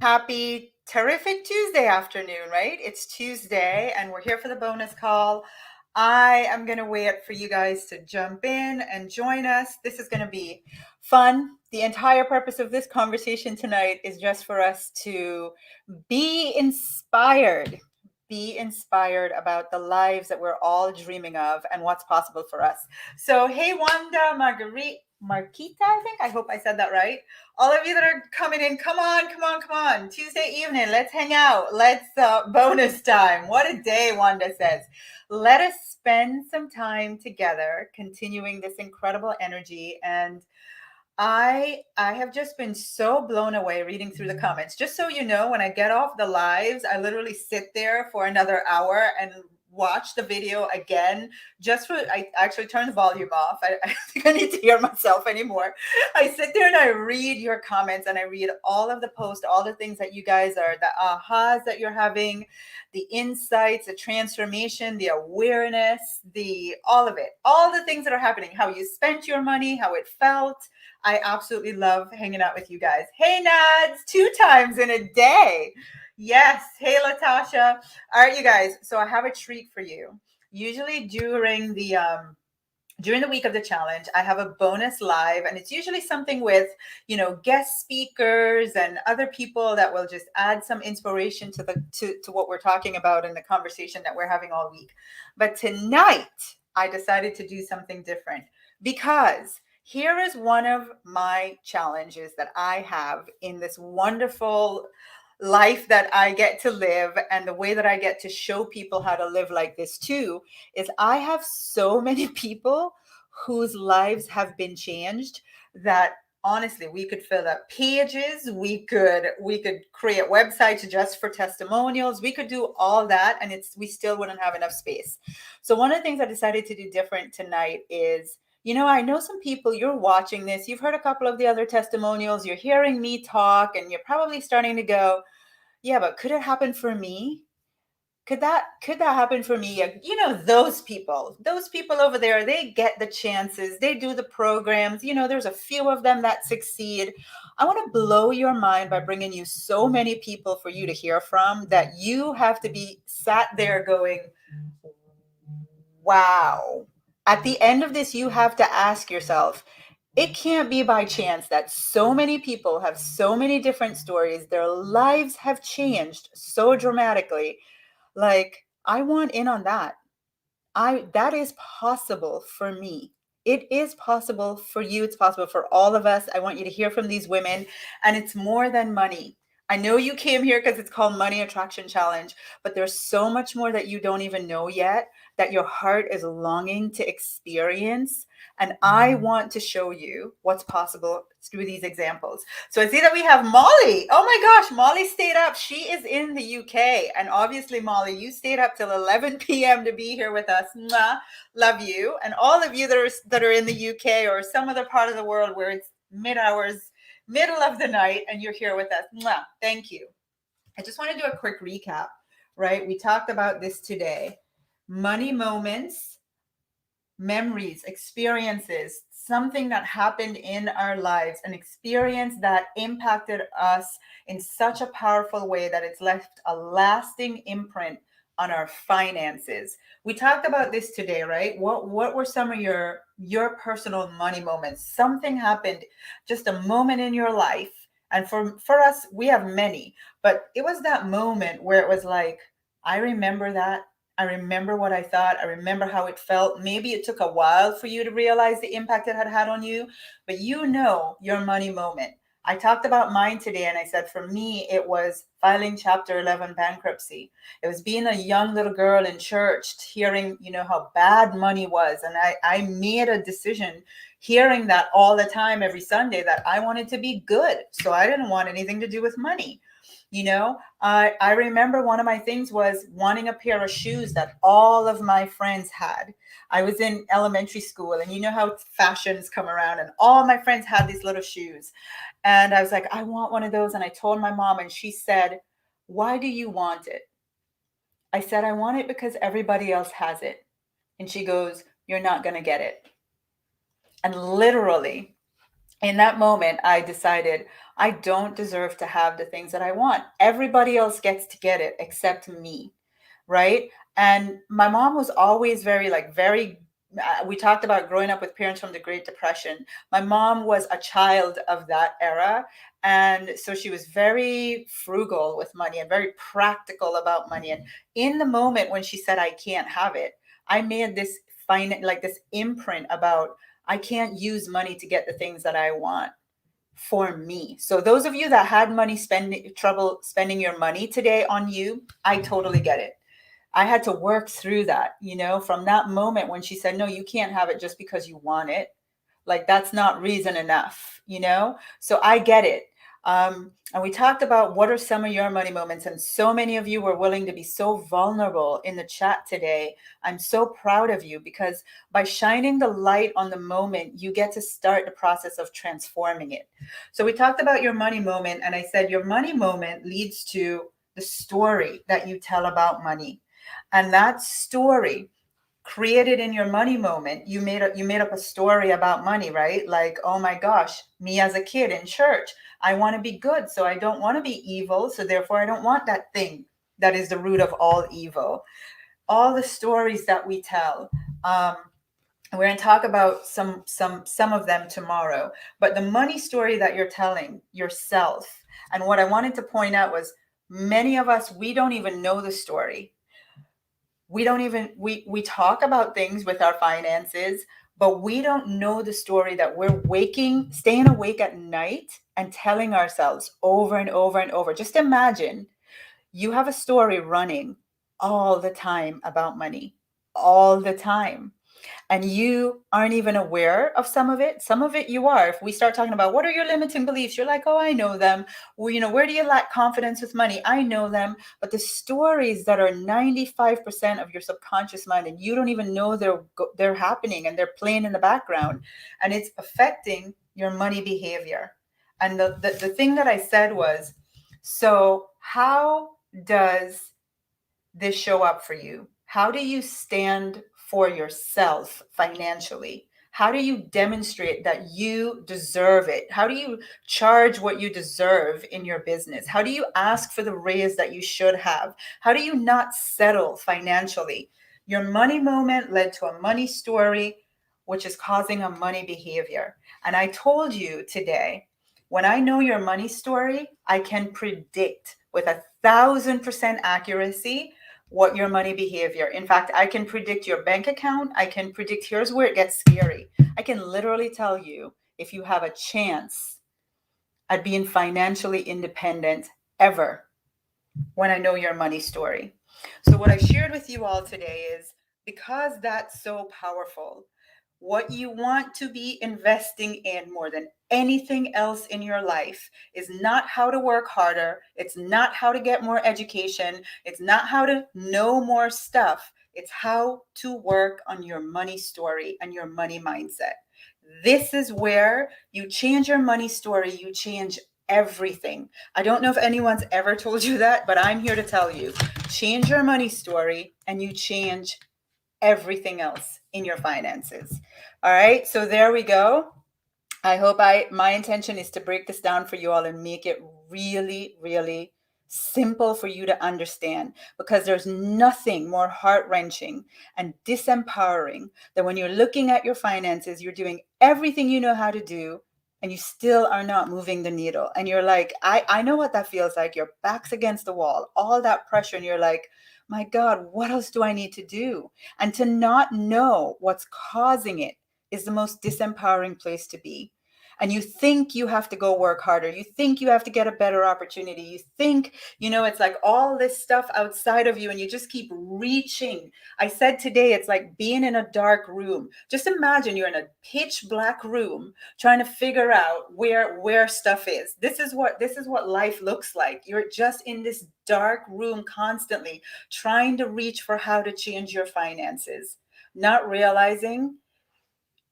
Happy terrific Tuesday afternoon, right? It's Tuesday and we're here for the bonus call. I am going to wait for you guys to jump in and join us. This is going to be fun. The entire purpose of this conversation tonight is just for us to be inspired. Be inspired about the lives that we're all dreaming of and what's possible for us. So, hey, Wanda, Marquita, I think. I hope I said that right. All of you that are coming in, come on, come on, come on. Tuesday evening, let's hang out. Let's bonus time. What a day, Wanda says. Let us spend some time together, continuing this incredible energy. And I have just been so blown away reading through the comments. Just so you know, when I get off the lives, I literally sit there for another hour and watch the video again. I actually turn the volume off. I don't think I need to hear myself anymore. I sit there and I read your comments and I read all of the posts, all the things that you guys are, the ahas that you're having, the insights, the transformation, the awareness, the all of it, all the things that are happening, how you spent your money, how it felt. I absolutely love hanging out with you guys. Hey, Nads, 2 times in a day. Yes. Hey, Latasha. All right, you guys. So I have a treat for you. Usually during the week of the challenge, I have a bonus live, and it's usually something with, guest speakers and other people that will just add some inspiration to what we're talking about in the conversation that we're having all week. But tonight, I decided to do something different because here is one of my challenges that I have in this wonderful life that I get to live, and the way that I get to show people how to live like this too is I have so many people whose lives have been changed that honestly we could fill up pages, we could create websites just for testimonials, we could do all that, and we still wouldn't have enough space. So one of the things I decided to do different tonight is, I know some people, you're watching this, you've heard a couple of the other testimonials, you're hearing me talk, and you're probably starting to go, yeah, but could it happen for me? Could that happen for me? Those people over there, they get the chances, they do the programs, there's a few of them that succeed. I want to blow your mind by bringing you so many people for you to hear from that you have to be sat there going, wow. At the end of this, you have to ask yourself, it can't be by chance that so many people have so many different stories. Their lives have changed so dramatically. Like, I want in on that. That is possible for me. It is possible for you. It's possible for all of us. I want you to hear from these women, and it's more than money. I know you came here because it's called Money Attraction Challenge, but there's so much more that you don't even know yet that your heart is longing to experience. And I want to show you what's possible through these examples. So I see that we have Molly. Oh my gosh, Molly stayed up. She is in the UK. And obviously, Molly, you stayed up till 11 p.m. to be here with us. Mwah. Love you. And all of you that are in the UK or some other part of the world where it's mid hours, middle of the night, and you're here with us. Mwah. Thank you. I just want to do a quick recap, right? We talked about this today. Money moments, memories, experiences, something that happened in our lives, an experience that impacted us in such a powerful way that it's left a lasting imprint on our finances. We talked about this today, right? What were some of your personal money moments? Something happened, just a moment in your life. And for us, we have many, but it was that moment where it was like, I remember that. I remember what I thought. I remember how it felt. Maybe it took a while for you to realize the impact it had had on you, but your money moment. I talked about mine today, and I said for me, it was filing Chapter 11 bankruptcy. It was being a young little girl in church, hearing, how bad money was. And I made a decision, hearing that all the time, every Sunday, that I wanted to be good. So I didn't want anything to do with money. I remember one of my things was wanting a pair of shoes that all of my friends had. I was in elementary school, and you know how fashions come around, and all my friends had these little shoes. And I was like, I want one of those. And I told my mom, and she said, why do you want it? I said, I want it because everybody else has it. And she goes, you're not going to get it. And literally, In that moment, I decided I don't deserve to have the things that I want. Everybody else gets to get it except me, right? And my mom was always we talked about growing up with parents from the Great Depression. My mom was a child of that era. And so she was very frugal with money and very practical about money. And in the moment when she said, I can't have it, I made this this imprint about I can't use money to get the things that I want for me. So those of you that had trouble spending your money today on you, I totally get it. I had to work through that, from that moment when she said, no, you can't have it just because you want it. Like, that's not reason enough. So I get it. And we talked about what are some of your money moments, and so many of you were willing to be so vulnerable in the chat today. I'm so proud of you, because by shining the light on the moment, you get to start the process of transforming it. So we talked about your money moment, and I said your money moment leads to the story that you tell about money. And that story created in your money moment, you made up a story about money, right? Like, oh my gosh, me as a kid in church, I want to be good, so I don't want to be evil, so therefore I don't want that thing that is the root of all evil. All the stories that we tell, we're going to talk about some of them tomorrow, but the money story that you're telling yourself, and what I wanted to point out was, many of us, we don't even know the story. We don't even we talk about things with our finances, but we don't know the story that we're staying awake at night and telling ourselves over and over and over. Just imagine you have a story running all the time about money, all the time, and you aren't even aware of some of it. Some of it you are. If we start talking about what are your limiting beliefs, you're like, oh, I know them. Well, where do you lack confidence with money? I know them. But the stories that are 95% of your subconscious mind, and you don't even know they're happening, and they're playing in the background, and it's affecting your money behavior. And the thing that I said was, so how does this show up for you? How do you stand for yourself financially? How do you demonstrate that you deserve it? How do you charge what you deserve in your business? How do you ask for the raise that you should have? How do you not settle financially? Your money moment led to a money story, which is causing a money behavior. And I told you today, when I know your money story, I can predict with 1,000% accuracy what your money behavior. In fact, I can predict your bank account. I can predict, here's where it gets scary. I can literally tell you if you have a chance at being financially independent ever when I know your money story. So what I shared with you all today is, because that's so powerful, what you want to be investing in more than anything else in your life is not how to work harder. It's not how to get more education. It's not how to know more stuff. It's how to work on your money story and your money mindset. This is where you change your money story, you change everything. I don't know if anyone's ever told you that, but I'm here to tell you, change your money story and you change everything else in your finances. All right, so there we go. I hope my intention is to break this down for you all and make it really, really simple for you to understand, because there's nothing more heart-wrenching and disempowering than when you're looking at your finances, you're doing everything you know how to do, and you still are not moving the needle. And you're like, I know what that feels like. Your back's against the wall, all that pressure, and you're like, my God, what else do I need to do? And to not know what's causing it is the most disempowering place to be. And you think you have to go work harder. You think you have to get a better opportunity. You think, it's like all this stuff outside of you, and you just keep reaching. I said today, it's like being in a dark room. Just imagine you're in a pitch black room trying to figure out where stuff is. This is what life looks like. You're just in this dark room constantly trying to reach for how to change your finances, not realizing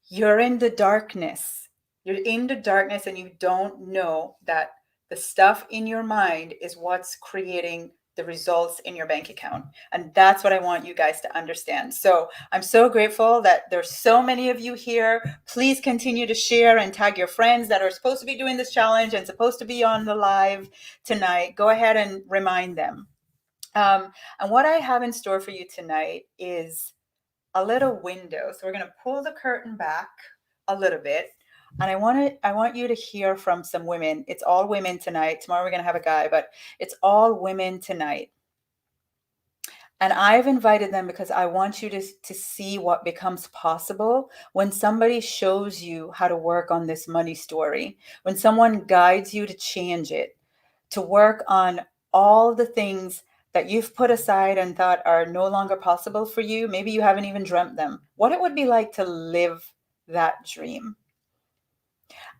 you're in the darkness. You're in the darkness, and you don't know that the stuff in your mind is what's creating the results in your bank account. And that's what I want you guys to understand. So I'm so grateful that there's so many of you here. Please continue to share and tag your friends that are supposed to be doing this challenge and supposed to be on the live tonight. Go ahead and remind them. And what I have in store for you tonight is a little window. So we're going to pull the curtain back a little bit. And I want you to hear from some women. It's all women tonight. Tomorrow we're going to have a guy, but it's all women tonight. And I've invited them because I want you to see what becomes possible when somebody shows you how to work on this money story, when someone guides you to change it, to work on all the things that you've put aside and thought are no longer possible for you. Maybe you haven't even dreamt them. What it would be like to live that dream.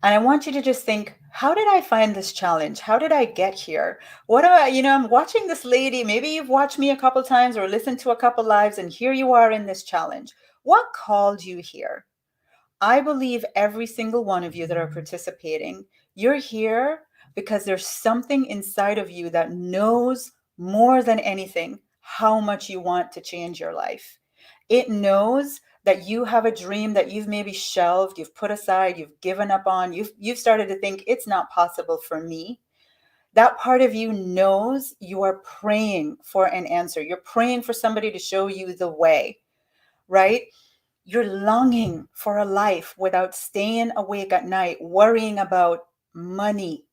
And I want you to just think, how did I find this challenge? How did I get here? What do I, I'm watching this lady. Maybe you've watched me a couple times or listened to a couple lives, and here you are in this challenge. What called you here? I believe every single one of you that are participating, you're here because there's something inside of you that knows more than anything how much you want to change your life. It knows that you have a dream that you've maybe shelved, you've put aside, you've given up on, you've started to think it's not possible for me. That part of you knows you are praying for an answer. You're praying for somebody to show you the way, right? You're longing for a life without staying awake at night, worrying about money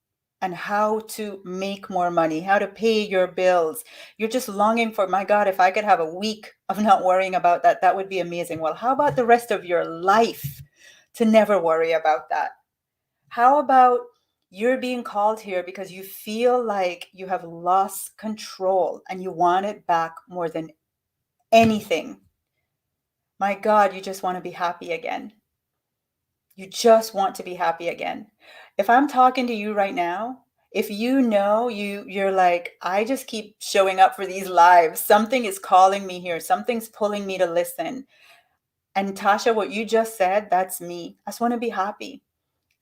and how to make more money, how to pay your bills. You're just longing for, my God, if I could have a week of not worrying about that, that would be amazing. Well, how about the rest of your life to never worry about that? How about you're being called here because you feel like you have lost control and you want it back more than anything? My God, you just want to be happy again. You just want to be happy again. If I'm talking to you right now, if you know you're like, I just keep showing up for these lives. Something is calling me here. Something's pulling me to listen. And Tasha, what you just said, that's me. I just want to be happy.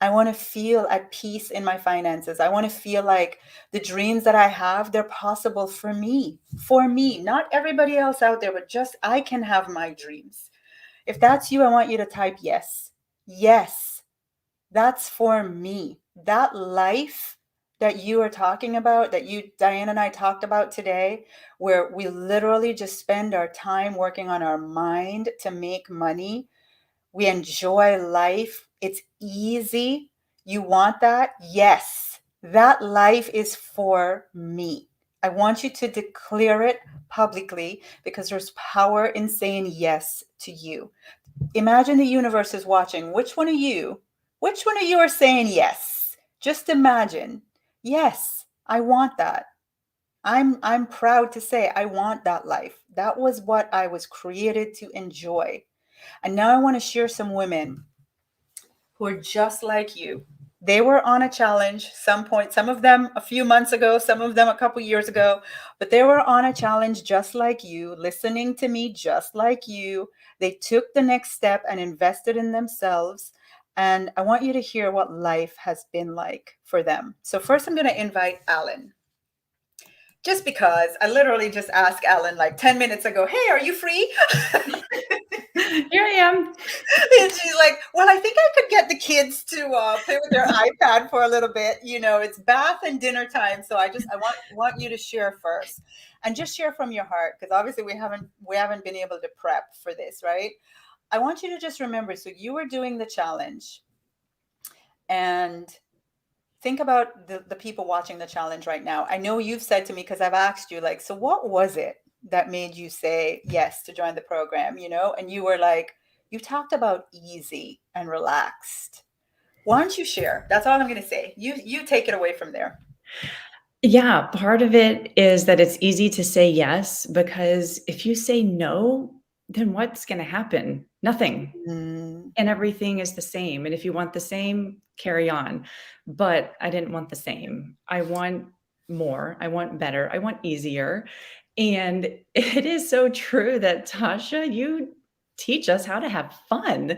I want to feel at peace in my finances. I want to feel like the dreams that I have, they're possible for me. For me, not everybody else out there, but just I can have my dreams. If that's you, I want you to type yes. Yes, that's for me. That life that you are talking about, that you, Diane and I talked about today, where we literally just spend our time working on our mind to make money. We enjoy life. It's easy. You want that? Yes, that life is for me. I want you to declare it publicly because there's power in saying yes to you. Imagine the universe is watching. Which one of you are saying yes? Just imagine. Yes, I want that. I'm proud to say I want that life. That was what I was created to enjoy. And now I want to share some women who are just like you. They were on a challenge some point, some of them a few months ago, some of them a couple years ago, but they were on a challenge just like you, listening to me just like you. They took the next step and invested in themselves. And I want you to hear what life has been like for them. So first I'm going to invite Alan. Just because I literally just asked Alan like 10 minutes ago, hey, are you free? Here I am. And she's like, well, I think I could get the kids to play with their iPad for a little bit. It's bath and dinner time. So I want you to share first and just share from your heart. Because obviously we haven't been able to prep for this, right? I want you to just remember, so you were doing the challenge and think about the people watching the challenge right now. I know you've said to me, because I've asked you, like, so what was it that made you say yes to join the program, and you were like, you talked about easy and relaxed. Why don't you share? That's all I'm going to say. You take it away from there. Yeah, part of it is that it's easy to say yes, because if you say no, then what's going to happen? Nothing. Mm, And everything is the same. And if you want the same, carry on. But I didn't want the same. I want more. I want better. I want easier. And it is so true that Tasha, teach us how to have fun.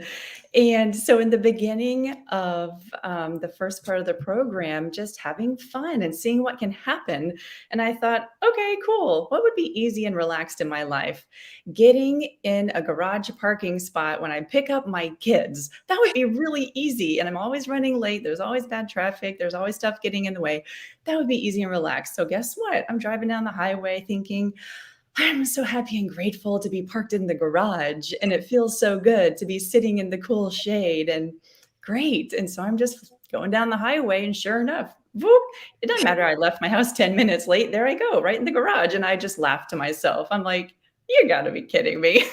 And so, in the beginning of the first part of the program, just having fun and seeing what can happen. And I thought, okay, cool. What would be easy and relaxed in my life? Getting in a garage parking spot when I pick up my kids. That would be really easy. And I'm always running late. There's always bad traffic. There's always stuff getting in the way. That would be easy and relaxed. So, guess what? I'm driving down the highway thinking, I'm so happy and grateful to be parked in the garage, and it feels so good to be sitting in the cool shade and great. And so I'm just going down the highway, and sure enough, whoop, it doesn't matter. I left my house 10 minutes late. There I go, right in the garage. And I just laughed to myself. I'm like, you got to be kidding me.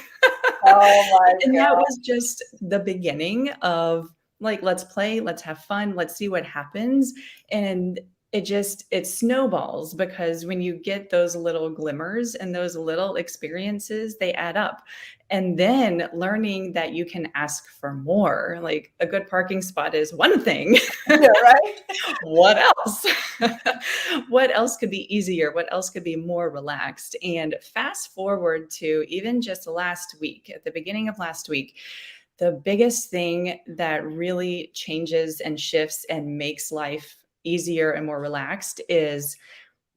Oh my And that God. was just the beginning of like, let's play, let's have fun, let's see what happens. And it snowballs because when you get those little glimmers and those little experiences, they add up. And then learning that you can ask for more, like a good parking spot is one thing. Yeah, right? What else? What else could be easier? What else could be more relaxed? And fast forward to even just last week, at the beginning of last week, the biggest thing that really changes and shifts and makes life easier and more relaxed is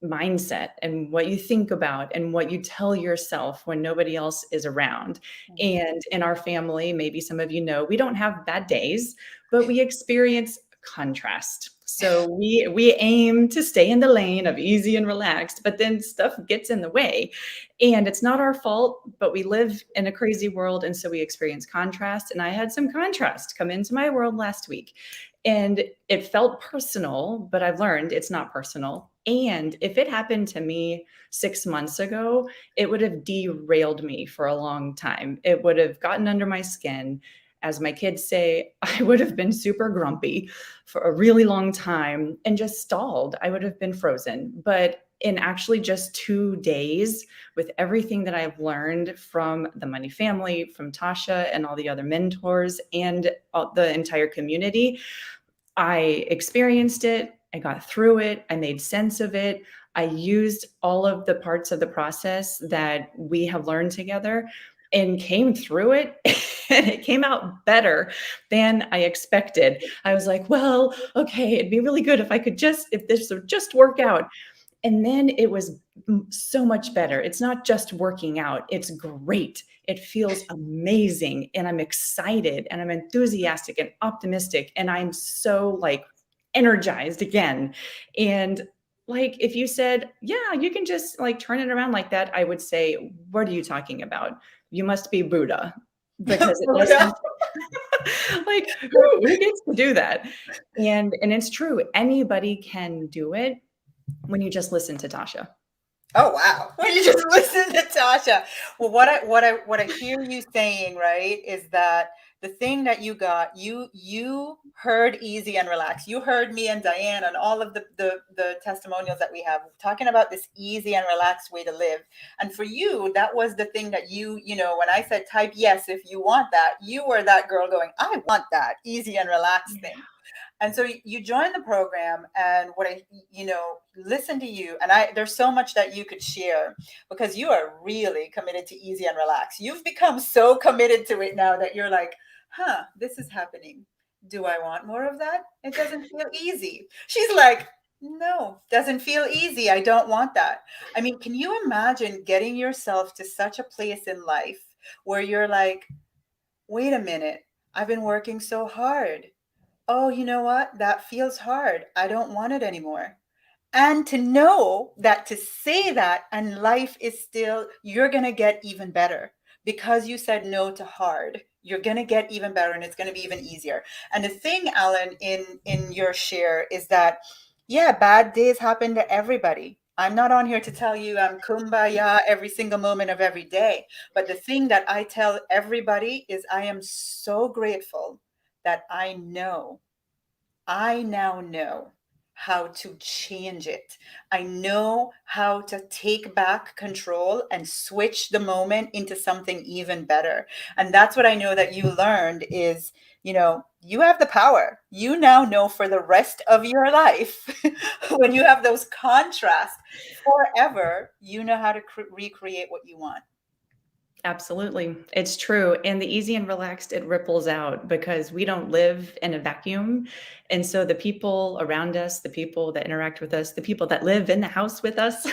mindset and what you think about and what you tell yourself when nobody else is around. Mhm. And in our family, maybe some of you know, we don't have bad days, but we experience contrast. So we aim to stay in the lane of easy and relaxed, but then stuff gets in the way. And it's not our fault, but we live in a crazy world and so we experience contrast. And I had some contrast come into my world last week. And it felt personal, but I've learned it's not personal. And if it happened to me 6 months ago, it would have derailed me for a long time. It would have gotten under my skin. As my kids say, I would have been super grumpy for a really long time and just stalled. I would have been frozen. But in actually just 2 days, with everything that I've learned from the Money family, from Tasha and all the other mentors, and the entire community, I experienced it, I got through it, I made sense of it. I used all of the parts of the process that we have learned together and came through it. And it came out better than I expected. I was like, well, okay, it'd be really good if I could just, if this would just work out. And then it was so much better. It's not just working out, it's great. It feels amazing. And I'm excited and I'm enthusiastic and optimistic. And I'm so like energized again. And like, if you said, yeah, you can just like turn it around like that, I would say, what are you talking about? You must be Buddha because it Buddha. doesn't like who gets to do that? And it's true. Anybody can do it when you just listen to Tasha. Oh wow. When you just listen to Tasha. Well, what I hear you saying, right, is that the thing that you got, you heard easy and relaxed. You heard me and Diane and all of the testimonials that we have talking about this easy and relaxed way to live. And for you, that was the thing that you know, when I said type yes if you want that, you were that girl going, I want that easy and relaxed Yeah. thing. And so you join the program, and what I, listen to you, and I, there's so much that you could share because you are really committed to easy and relax. You've become so committed to it now that you're like, huh, this is happening. Do I want more of that? It doesn't feel easy. She's like, no, doesn't feel easy. I don't want that. I mean, can you imagine getting yourself to such a place in life where you're like, wait a minute, I've been working so hard. Oh, you know what? That feels hard. I don't want it anymore. And to know that, to say that, and life is still, you're going to get even better because you said no to hard. You're going to get even better and it's going to be even easier. And the thing, Alan, in your share is that, yeah, bad days happen to everybody. I'm not on here to tell you I'm kumbaya every single moment of every day. But the thing that I tell everybody is I am so grateful that I now know how to change it. I know how to take back control and switch the moment into something even better. And that's what I know that you learned is, you have the power. You now know for the rest of your life, when you have those contrasts forever, you know how to recreate what you want. Absolutely. It's true. And the easy and relaxed, it ripples out because we don't live in a vacuum. And so the people around us, the people that interact with us, the people that live in the house with us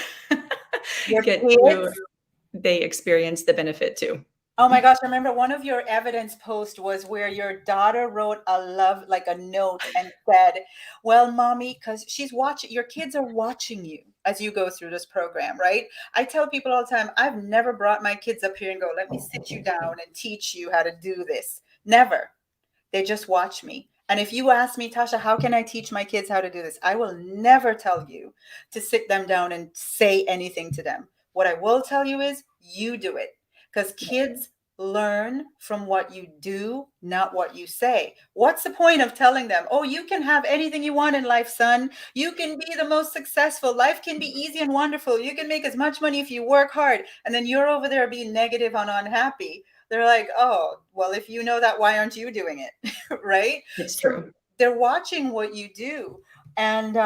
Your get to, kids. they experience the benefit too. Oh my gosh, remember one of your evidence posts was where your daughter wrote a love, like a note, and said, well, mommy, because she's watching, your kids are watching you as you go through this program, right? I tell people all the time, I've never brought my kids up here and go, let me sit you down and teach you how to do this. Never. They just watch me. And if you ask me, Tasha, how can I teach my kids how to do this? I will never tell you to sit them down and say anything to them. What I will tell you is you do it, because kids learn from what you do, not what you say. What's the point of telling them, oh, you can have anything you want in life, son? You can be the most successful. Life can be easy and wonderful. You can make as much money if you work hard. And then you're over there being negative and unhappy. They're like, oh, well, if you know that, why aren't you doing it? Right? It's So true. they're watching what you do. And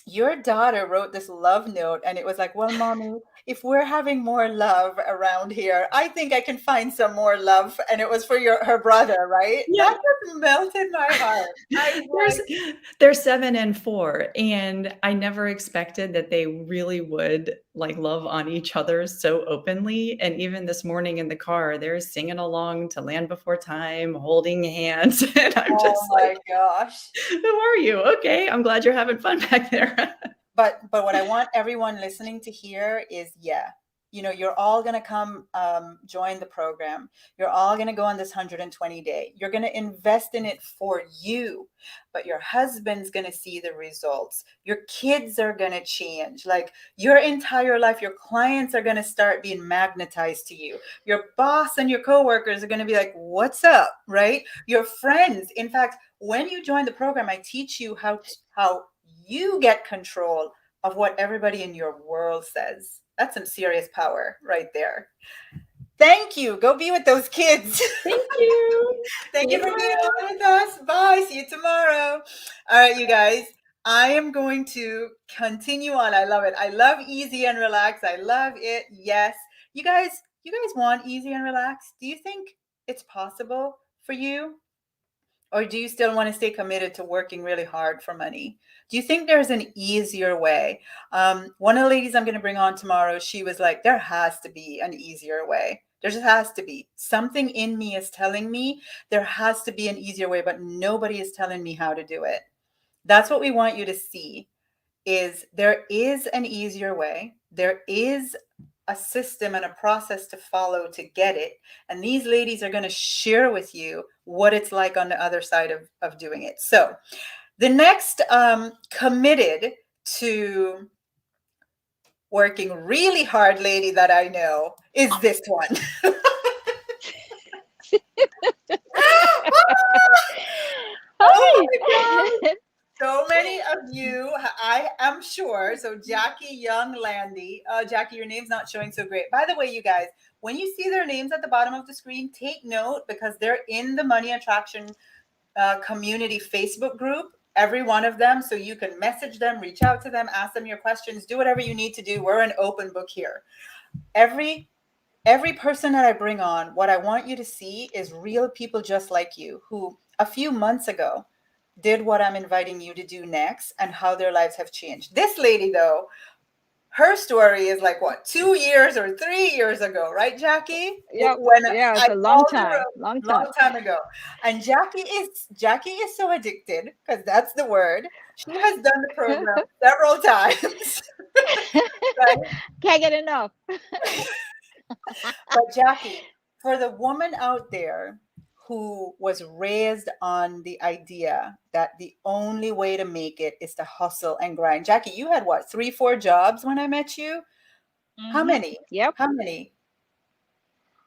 your daughter wrote this love note, and it was like, well, mommy, if we're having more love around here, I think I can find some more love. And it was for her brother, right? Yeah. That just melted my heart. I was There's like, they're 7 and 4, and I never expected that they really would, like, love on each other so openly, and even this morning in the car, they're singing along to Land Before Time, holding hands, and I'm oh just my like, gosh. "Who are you? Okay, I'm glad you're having fun back there." But what I want everyone listening to hear is, yeah, you're all going to come join the program. You're all going to go on this 120-day. You're going to invest in it for you, but your husband's going to see the results. Your kids are going to change. Like your entire life, your clients are going to start being magnetized to you. Your boss and your coworkers are going to be like, what's up, right? Your friends. In fact, when you join the program, I teach you how you get control of what everybody in your world says. That's some serious power right there. Thank you. Go be with those kids. Thank you. See Thank you you for being tomorrow. on with us. Bye. See you tomorrow. All right, you guys. I am going to continue on. I love it. I love easy and relaxed. I love it. Yes. You guys want easy and relaxed? Do you think it's possible for you? Or do you still want to stay committed to working really hard for money? Do you think there's an easier way? One of the ladies I'm going to bring on tomorrow, she was like, there has to be an easier way. There just has to be. Something in me is telling me there has to be an easier way, but nobody is telling me how to do it. That's what we want you to see, is there is an easier way. There is a system and a process to follow to get it. And these ladies are going to share with you what it's like on the other side of doing it. So the next committed to working really hard lady that I know is this one. Oh my God. Hi. So many of you, I am sure. So Jackie Young Landy, Jackie, your name's not showing so great. By the way, you guys, when you see their names at the bottom of the screen, take note because they're in the Money Attraction community Facebook group. Every one of them, so you can message them, reach out to them, ask them your questions, do whatever you need to do. We're an open book here. Every person that I bring on, what I want you to see is real people just like you who a few months ago did what I'm inviting you to do next and how their lives have changed. This lady, though, her story is like what, 2 years or 3 years ago, right, Jackie? Yep. When Yeah, it's I a long called the time. room Long long time. time ago. And Jackie is so addicted, because that's the word. She has done the program several times. Right? Can't get enough. But Jackie, for the woman out there who was raised on the idea that the only way to make it is to hustle and grind. Jackie, you had what, 3, 4 jobs when I met you? How many? Yep. How many?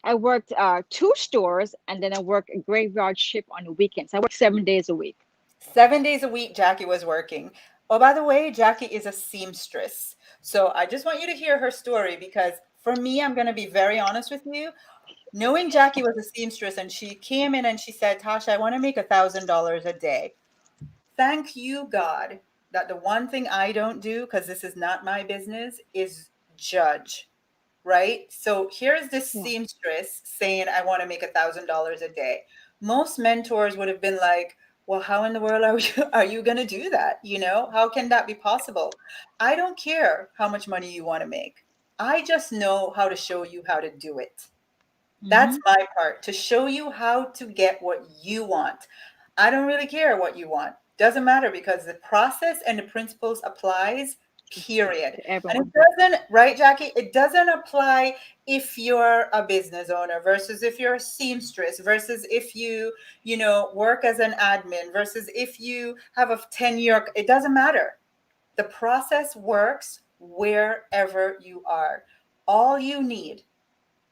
I worked 2 stores and then I worked a graveyard shift on the weekends. I worked 7 days a week. 7 days a week, Jackie was working. Oh, by the way, Jackie is a seamstress. So I just want you to hear her story, because for me, I'm going to be very honest with you. Knowing Jackie was a seamstress and she came in and she said, Tasha, I want to make $1,000 a day. Thank you, God, that the one thing I don't do, because this is not my business, is judge. right? So here's this Yeah. seamstress saying, I want to make $1,000 a day. Most mentors would have been like, well, how in the world are you going to do that? You know, how can that be possible? I don't care how much money you want to make. I just know how to show you how to do it. That's Mm-hmm. my part, to show you how to get what you want. I don't really care what you want. Doesn't matter because the process and the principles applies, period. To And it everyone. doesn't, right, Jackie? It doesn't apply if you're a business owner versus if you're a seamstress versus if you know, work as an admin versus if you have a 10-year, it doesn't matter. The process works wherever you are. All you need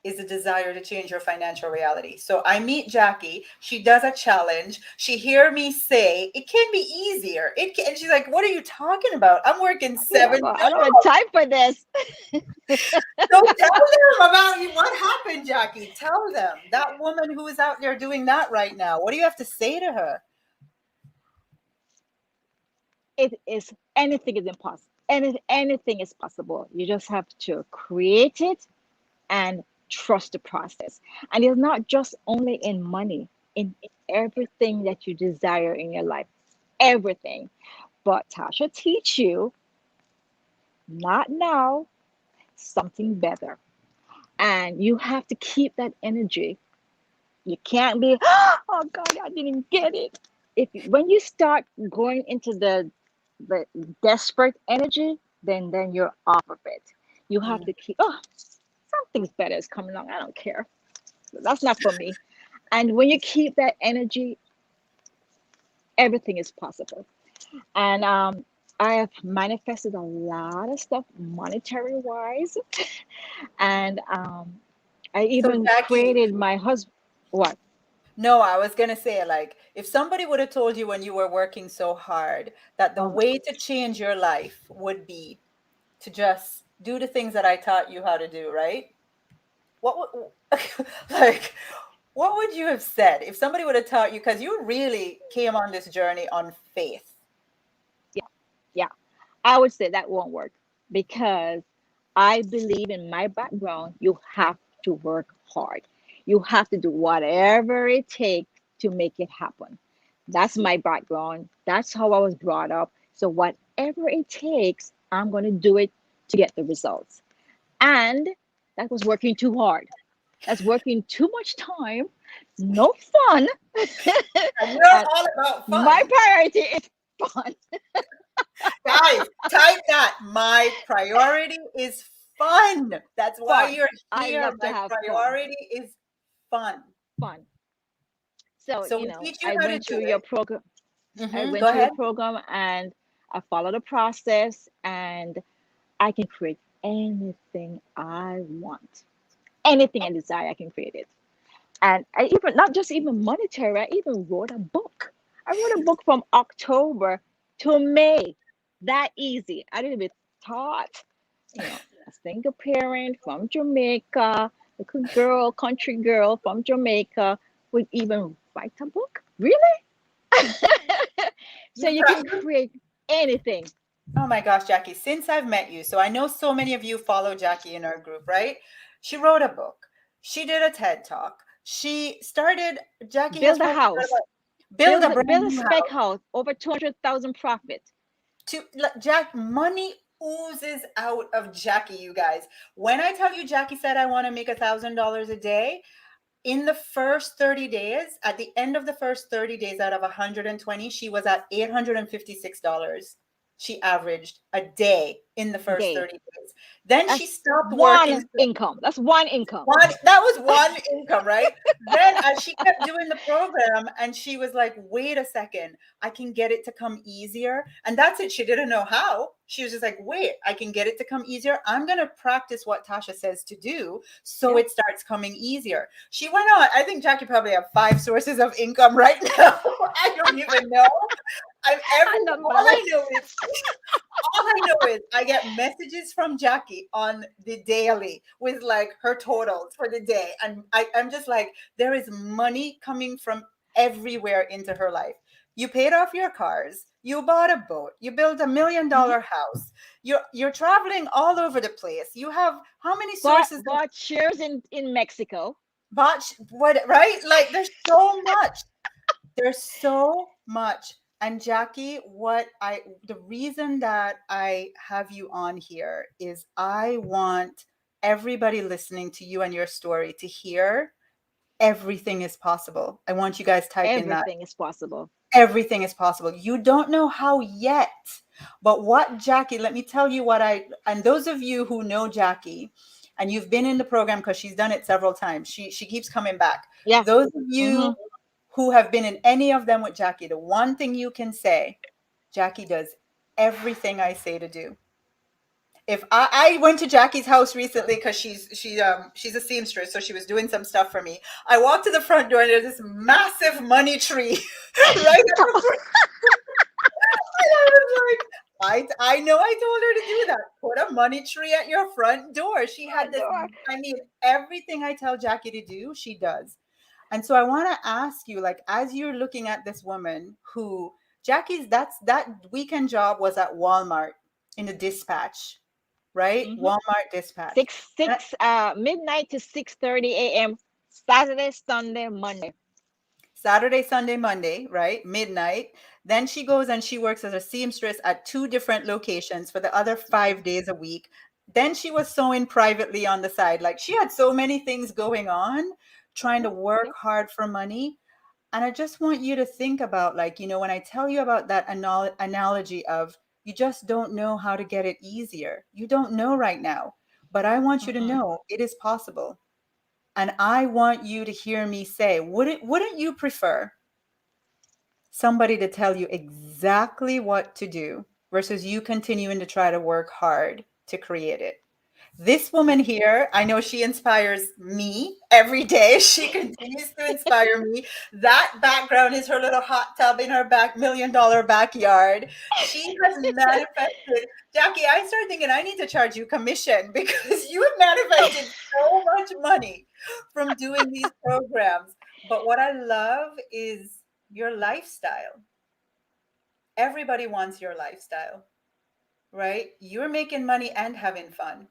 is a desire to change your financial reality. So I meet Jackie. She does a challenge. She hear me say it can be easier. It can, and she's like, "What are you talking about? I'm working Yeah, 7 but I don't have jobs." time for this. So tell them about you. What happened, Jackie. Tell them that woman who is out there doing that right now. What do you have to say to her? It is anything is impossible. Anything is possible. You just have to create it and trust the process. And it's not just only in money, in everything that you desire in your life. Everything. But Tasha teach you not now, something better. And you have to keep that energy. You can't be, oh God, I didn't get it. When you start going into the desperate energy, then you're off of it. You have Mm. to keep, oh, something's better is coming along. I don't care. That's not for me. And when you keep that energy, everything is possible. And I have manifested a lot of stuff monetary wise. And I So even Jackie, created my husband. What? no, I was gonna say, like, if somebody would have told you when you were working so hard that the Oh, way to change your life would be to just do the things that I taught you how to do, right? What would like what would you have said if somebody would have taught you, because you really came on this journey on faith? yeah, yeah. I would say that won't work because I believe in my background, you have to work hard. You have to do whatever it takes to make it happen. That's my background. That's how I was brought up. So, whatever it takes, I'm going to do it to get the results. And that was working too hard. That's working too much time, no fun. And you're And all about my fun. priority is fun. Guys, type that. My priority is fun. That's why Fun. you're I here. love to My have fun. priority is fun. Fun. So, So we teach you I how to went do through your it. program. I Hmm. went Go through your ahead. program and I followed the process and I can create anything I want. Anything I desire, I can create it. And I even, not just even monetary, I even wrote a book. I wrote a book from October to May. That easy. I didn't even thought, a single parent from Jamaica, a good girl, country girl from Jamaica would even write a book. Really? So You, you can create anything. oh my gosh, Jackie, since I've met you, so I know so many of you follow Jackie in our group, right? She wrote a book. She did a TED talk. She started, Jackie has Build a probably started house. build a brand Build a new spec house. house over 200,000 profit. To like, Jack, money oozes out of Jackie, you guys. When I tell you Jackie said I want to make $1,000 a day, in the first 30 days, at the end of the first 30 days out of 120, she was at $856. She averaged a day in the A first day. 30 days. Then she That's stopped working. one income. That's one income. One, that was one income, right? Then as she kept doing the program and she was like, wait a second, I can get it to come easier. And that's it. She didn't know how. She was just like, wait, I can get it to come easier. I'm going to practice what Tasha says to do so Yeah. it starts coming easier. She went on. I think Jackie probably have 5 sources of income right now. I don't even know. I love All money. I know is all I know is I get messages from Jackie on the daily with like her totals for the day. And I'm just like, there is money coming from everywhere into her life. You paid off your cars, you bought a boat, you built $1 million Mhm. house, You're traveling all over the place. You have how many But sources of but shares in Mexico. botch what, right? Like there's so much. There's so much. And Jackie, the reason that I have you on here is I want everybody listening to you and your story to hear everything is possible. I want you guys type in that Everything is possible. everything is possible. You don't know how yet, but what Jackie, let me tell you and those of you who know Jackie and you've been in the program because she's done it several times, she keeps coming back. Yeah. Those of you Mm-hmm. who have been in any of them with Jackie, the one thing you can say, Jackie does everything I say to do. If I went to Jackie's house recently because she's a seamstress, so she was doing some stuff for me. I walked to the front door and there's this massive money tree right at the front. And I was like, I know I told her to do that. Put a money tree at your front door. She had this, I mean, everything I tell Jackie to do, she does. And so I want to ask you, like, as you're looking at this woman who that weekend job was at Walmart in the dispatch, right? Mm-hmm. Walmart dispatch. And Six midnight to 6:30 a.m. Saturday, Sunday, Monday. Saturday, Sunday, Monday, right? Midnight. Then she goes and she works as a seamstress at two different locations for the other 5 days a week. Then she was sewing privately on the side. Like she had so many things going on, trying to Yep, work yep. hard for money. And I just want you to think about, like, when I tell you about that analogy of you just don't know how to get it easier. You don't know right now, but I want you to Mm-mm. know it is possible. And I want you to hear me say, wouldn't you prefer somebody to tell you exactly what to do versus you continuing to try to work hard to create it? This woman here, I know she inspires me every day. She continues to inspire me. That background is her little hot tub in her $1 million backyard. She has manifested. Jackie, I started thinking I need to charge you commission because you have manifested so much money from doing these programs. But what I love is your lifestyle. Everybody wants your lifestyle, right? You're making money and having fun.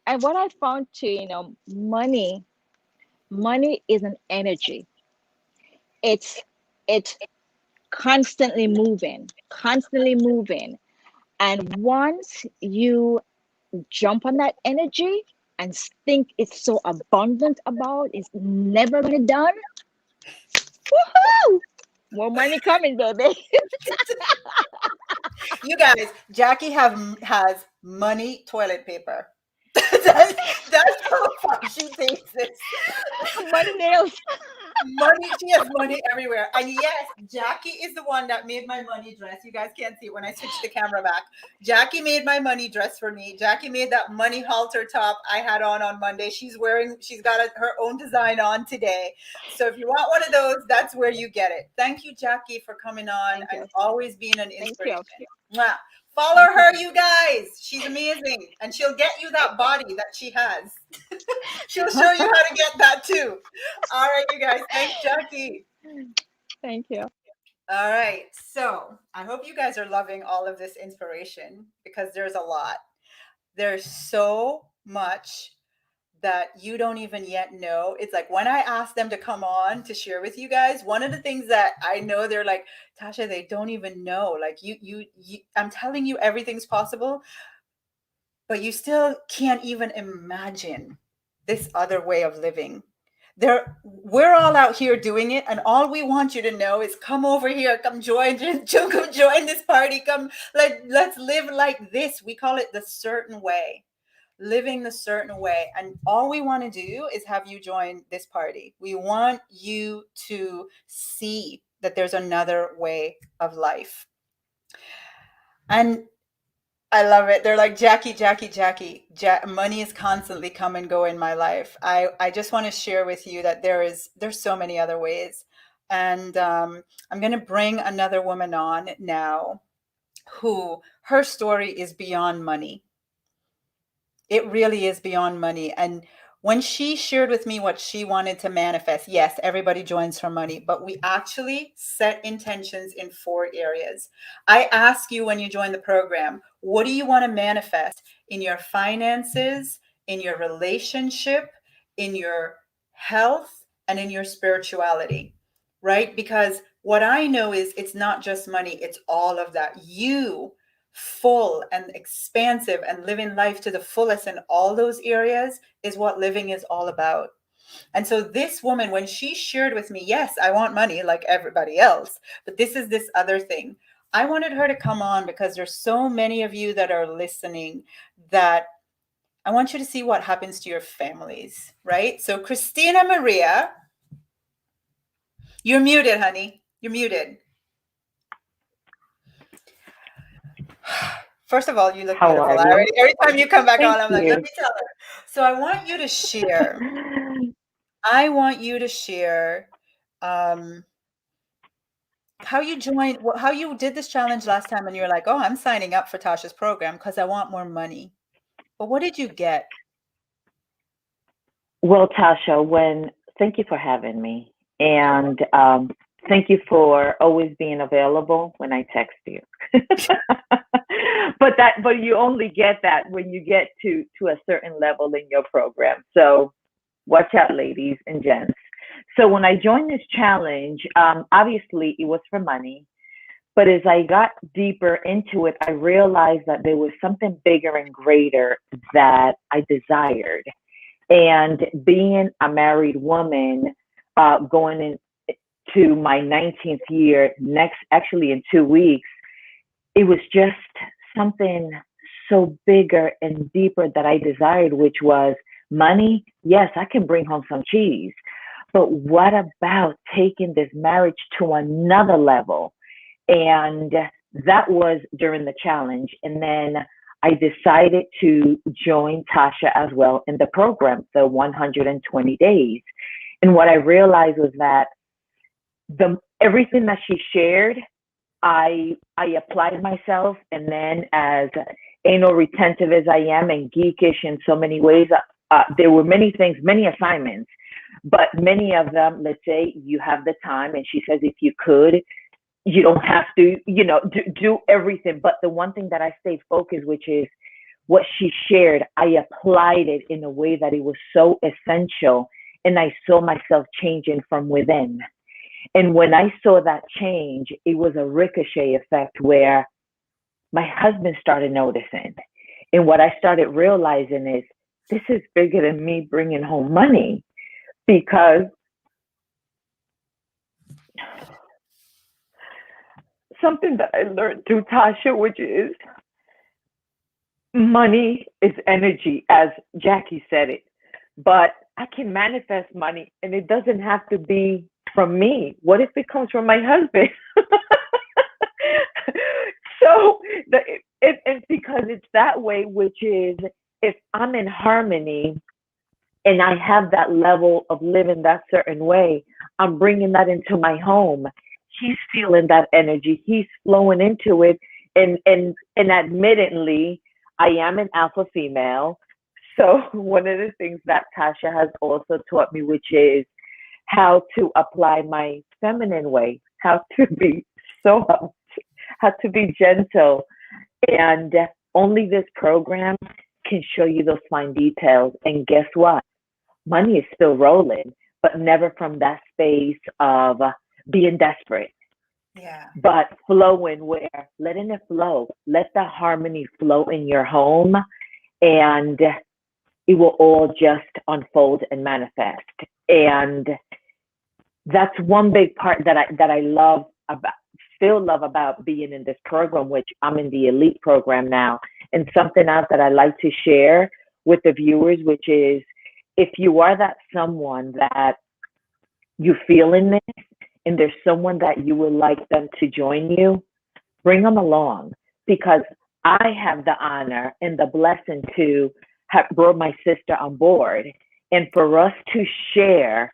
And what I found too, money is an energy. It's it's constantly moving. And once you jump on that energy and think it's so abundant about, it's never gonna done. Woohoo! More money coming, baby. You guys, Jackie has money toilet paper. That's how far she takes this. Money nails. Money, she has money everywhere. And yes, Jackie is the one that made my money dress. You guys can't see it when I switch the camera back. Jackie made my money dress for me. Jackie made that money halter top I had on Monday. She's got her own design on today. So if you want one of those, that's where you get it. Thank you, Jackie, for coming on Thank and you. always being an Thank inspiration. you. Mwah. Follow Thank you. her, you guys. She's amazing. And she'll get you that body that she has. She'll show you how to get that too. All right, you guys. Thanks, Jackie. Thank you. All right. So I hope you guys are loving all of this inspiration because there's a lot. There's so much that you don't even yet know. It's like when I ask them to come on to share with you guys, one of the things that I know they're like, Tasha, they don't even know. Like I'm telling you everything's possible, but you still can't even imagine this other way of living. We're all out here doing it, and all we want you to know is come over here, come join, come join this party, come, let's live like this. We call it the certain way, living the certain way. And all we want to do is have you join this party. We want you to see that there's another way of life. And I love it. They're like, Jackie, Jackie, Jackie. Money is constantly come and go in my life. I just want to share with you that there's so many other ways. And I'm going to bring another woman on now who her story is beyond money. It really is beyond money. And When she shared with me what she wanted to manifest, yes, everybody joins for money, but we actually set intentions in 4 areas. I ask you when you join the program, what do you want to manifest in your finances, in your relationship, in your health, and in your spirituality, right? Because what I know is it's not just money, it's all of that. You full and expansive and living life to the fullest in all those areas is what living is all about. And so this woman, when she shared with me, yes, I want money like everybody else, but this is this other thing. I wanted her to come on because there's so many of you that are listening that I want you to see what happens to your families, right? So Christina Maria, you're muted, honey. You're muted. First of all, you look How beautiful. are you? Every time you come back Thank on, I'm like, let you. me tell her. So I want you to share. I want you to share um, how you joined, how you did this challenge last time, and you were like, "Oh, I'm signing up for Tasha's program because I want more money." But what did you get? Well, Tasha, thank you for having me, You're and thank you for always being available when I text you. But you only get that when you get to a certain level in your program. So watch out, ladies and gents. So when I joined this challenge, obviously it was for money. But as I got deeper into it, I realized that there was something bigger and greater that I desired. And being a married woman, going into my 19th year actually in 2 weeks, it was just something so bigger and deeper that I desired, which was money. Yes, I can bring home some cheese, but what about taking this marriage to another level? And that was during the challenge. And then I decided to join Tasha as well in the program, the 120 days. And what I realized was that everything that she shared, I applied myself. And then, as anal retentive as I am and geekish in so many ways, there were many things, many assignments, but many of them, let's say you have the time, and she says, if you could, you don't have to, do everything. But the one thing that I stayed focused, which is what she shared, I applied it in a way that it was so essential. And I saw myself changing from within. And when I saw that change, it was a ricochet effect where my husband started noticing. And what I started realizing is this is bigger than me bringing home money, because something that I learned through Tasha, which is money is energy, as Jackie said it. But I can manifest money, and it doesn't have to be from me. What if it comes from my husband? So, and because it's that way, which is if I'm in harmony and I have that level of living that certain way, I'm bringing that into my home. He's feeling that energy. He's flowing into it. And admittedly, I am an alpha female. So one of the things that Tasha has also taught me, which is how to apply my feminine way, how to be soft, how to be gentle. And only this program can show you those fine details. And guess what? Money is still rolling, but never from that space of being desperate, Yeah. but flowing, where letting it flow. Let the harmony flow in your home, and it will all just unfold and manifest. And that's one big part that I love about, still love about being in this program, which I'm in the elite program now. And something else that I like to share with the viewers, which is, if you are that someone that you feel in this, and there's someone that you would like them to join you, bring them along, because I have the honor and the blessing to have brought my sister on board, and for us to share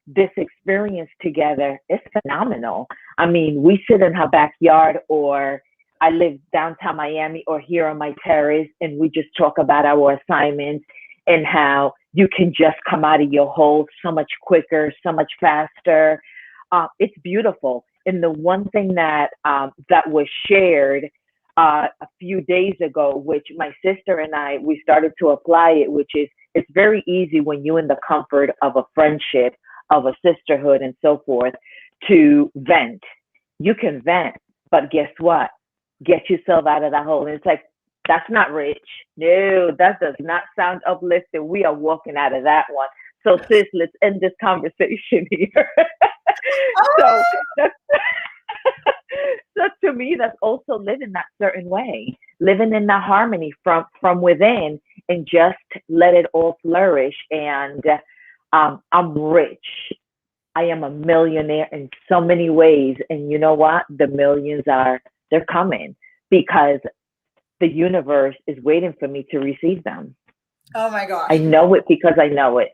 this experience together is phenomenal. I mean, we sit in her backyard, or I live downtown Miami, or here on my terrace, and we just talk about our assignments. and how you can just come out of your hole so much quicker, so much faster. It's beautiful. And the one thing that that was shared a few days ago, which my sister and we started to apply it, which is it's very easy when you're in the comfort of a friendship, of a sisterhood, and so forth, to vent. You can vent, but guess what? Get yourself out of that hole. And it's like, that's not rich. No, that does not sound uplifting. We are walking out of that one. So, sis, let's end this conversation here. So, that's, so to me, that's also living that certain way, living in that harmony from within, and just let it all flourish. And I'm rich. I am a millionaire in so many ways. And you know what? The millions they're coming because the universe is waiting for me to receive them. Oh my gosh. I know it because I know it.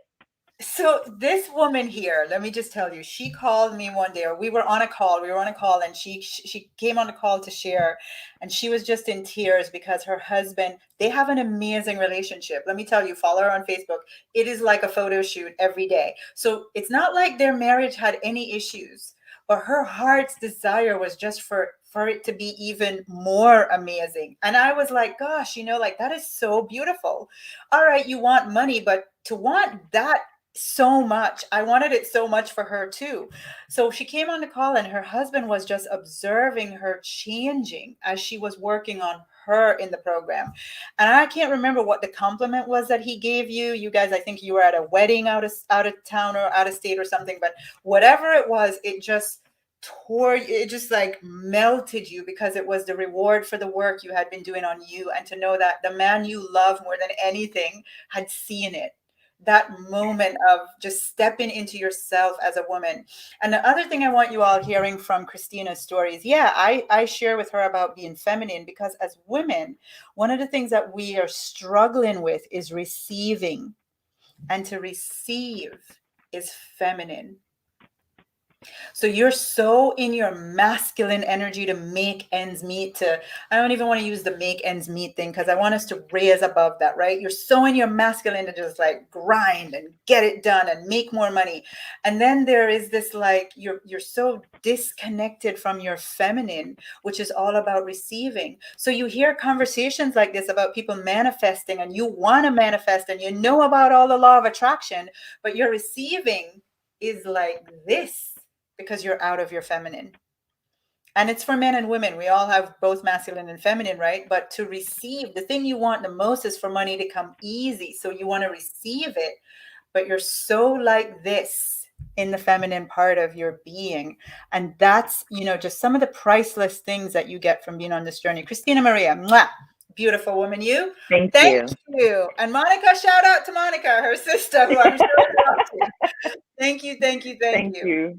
So this woman here, let me just tell you, she called me one day, or we were on a call, and she came on a call to share, and she was just in tears because her husband, they have an amazing relationship. Let me tell you, follow her on Facebook. It is like a photo shoot every day. So it's not like their marriage had any issues, but her heart's desire was just for it to be even more amazing. And I was like, gosh, like that is so beautiful. All right, you want money, but to want that so much, I wanted it so much for her too. So she came on the call, and her husband was just observing her changing as she was working on her in the program. And I can't remember what the compliment was that he gave you. You guys, I think you were at a wedding out of town or out of state or something, but whatever it was, it just like melted you, because it was the reward for the work you had been doing on you, and to know that the man you love more than anything had seen it, that moment of just stepping into yourself as a woman. And the other thing I want you all hearing from Christina's stories, I share with her about being feminine, because as women, one of the things that we are struggling with is receiving, and to receive is feminine. So you're so in your masculine energy to make ends meet, I don't even want to use the make ends meet thing, because I want us to raise above that, right? You're so in your masculine to just like grind and get it done and make more money. And then there is this, like, you're so disconnected from your feminine, which is all about receiving. So you hear conversations like this about people manifesting, and you want to manifest, and you know about all the law of attraction, but your receiving is like this, because you're out of your feminine. And it's for men and women. We all have both masculine and feminine, right? But to receive, the thing you want the most is for money to come easy. So you want to receive it, but you're so like this in the feminine part of your being. And that's, just some of the priceless things that you get from being on this journey. Christina Maria, mwah, beautiful woman, you. Thank you. And Monica, shout out to Monica, her sister, who I'm sure is watching. Thank you.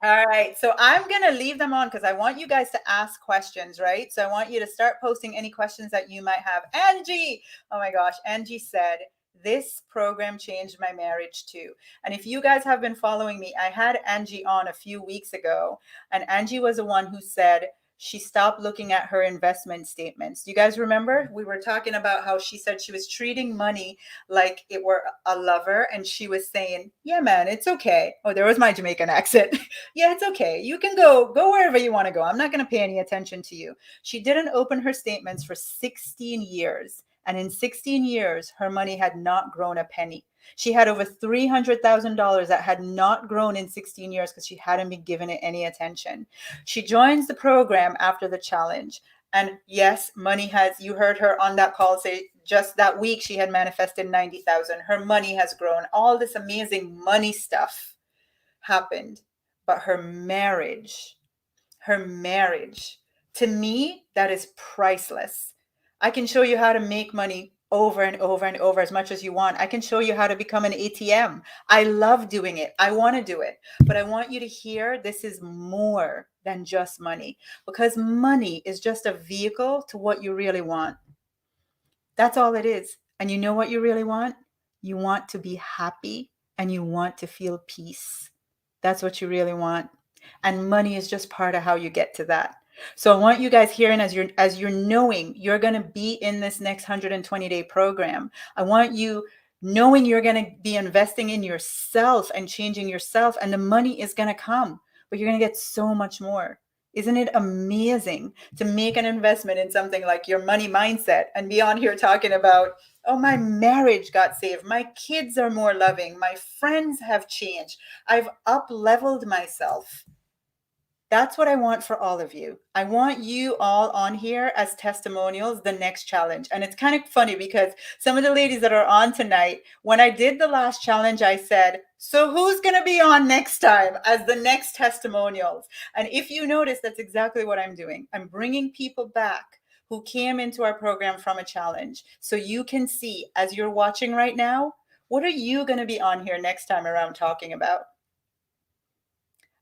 All right. So I'm going to leave them on because I want you guys to ask questions, right? So I want you to start posting any questions that you might have. Angie, oh my gosh. Angie said, this program changed my marriage too. And if you guys have been following me, I had Angie on a few weeks ago, and Angie was the one who said she stopped looking at her investment statements. Do you guys remember? We were talking about how she said she was treating money like it were a lover, and she was saying, yeah, man, it's okay. Oh, there was my Jamaican accent. Yeah, it's okay. You can go wherever you want to go. I'm not going to pay any attention to you. She didn't open her statements for 16 years. And in 16 years, her money had not grown a penny. She had over $300,000 that had not grown in 16 years because she hadn't been given it any attention. She joins the program after the challenge. And yes, money has, you heard her on that call say just that week she had manifested 90,000. Her money has grown. All this amazing money stuff happened. But her marriage, to me, that is priceless. I can show you how to make money over and over and over as much as you want. I can show you how to become an ATM. I love doing it. I want to do it. But I want you to hear this is more than just money, because money is just a vehicle to what you really want. That's all it is. And you know what you really want? You want to be happy and you want to feel peace. That's what you really want. And money is just part of how you get to that. So I want you guys hearing, as you're knowing you're going to be in this next 120-day program. I want you knowing you're going to be investing in yourself and changing yourself, and the money is going to come, but you're going to get so much more. Isn't it amazing to make an investment in something like your money mindset and be on here talking about, oh, my marriage got saved, my kids are more loving, my friends have changed, I've up leveled myself. That's what I want for all of you. I want you all on here as testimonials, the next challenge. And it's kind of funny because some of the ladies that are on tonight, when I did the last challenge, I said, so who's going to be on next time as the next testimonials? And if you notice, that's exactly what I'm doing. I'm bringing people back who came into our program from a challenge. So you can see, as you're watching right now, what are you going to be on here next time around talking about?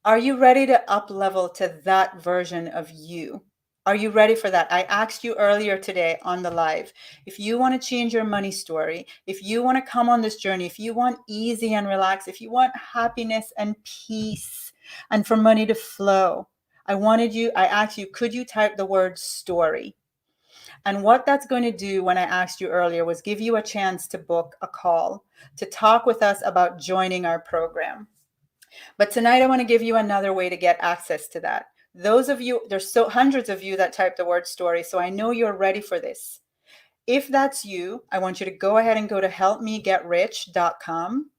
Are you ready to up level to that version of you? Are you ready for that? I asked you earlier today on the live, if you want to change your money story, if you want to come on this journey, if you want easy and relaxed, if you want happiness and peace and for money to flow, I asked you, could you type the word story? And what that's going to do, when I asked you earlier, was give you a chance to book a call to talk with us about joining our program. But tonight I want to give you another way to get access to that. Those of you, there's hundreds of you that typed the word story, so I know you're ready for this. If that's you, I want you to go ahead and go to helpmegetrich.com,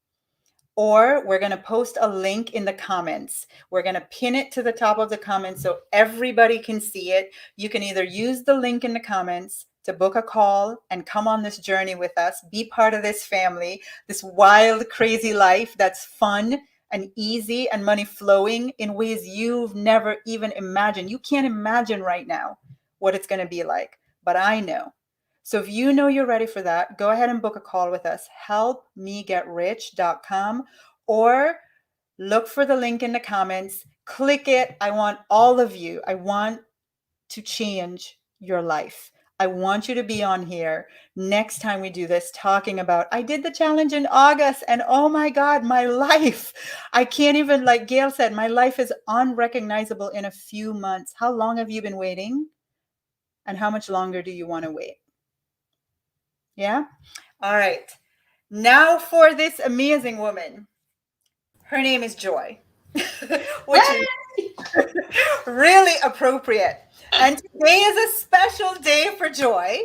or we're going to post a link in the comments. We're going to pin it to the top of the comments so everybody can see it. You can either use the link in the comments to book a call and come on this journey with us, be part of this family, this wild, crazy life that's fun and easy and money flowing in ways you've never even imagined. You can't imagine right now what it's going to be like, but I know. So if you know you're ready for that, go ahead and book a call with us, helpmegetrich.com, or look for the link in the comments, click it. I want all of you. I want to change your life. I want you to be on here next time we do this talking about, I did the challenge in August and oh my God, my life. I can't even, like Gail said, my life is unrecognizable in a few months. How long have you been waiting? And how much longer do you want to wait? Yeah? All right. Now for this amazing woman. Her name is Joy, which is really appropriate. And today is a special day for Joy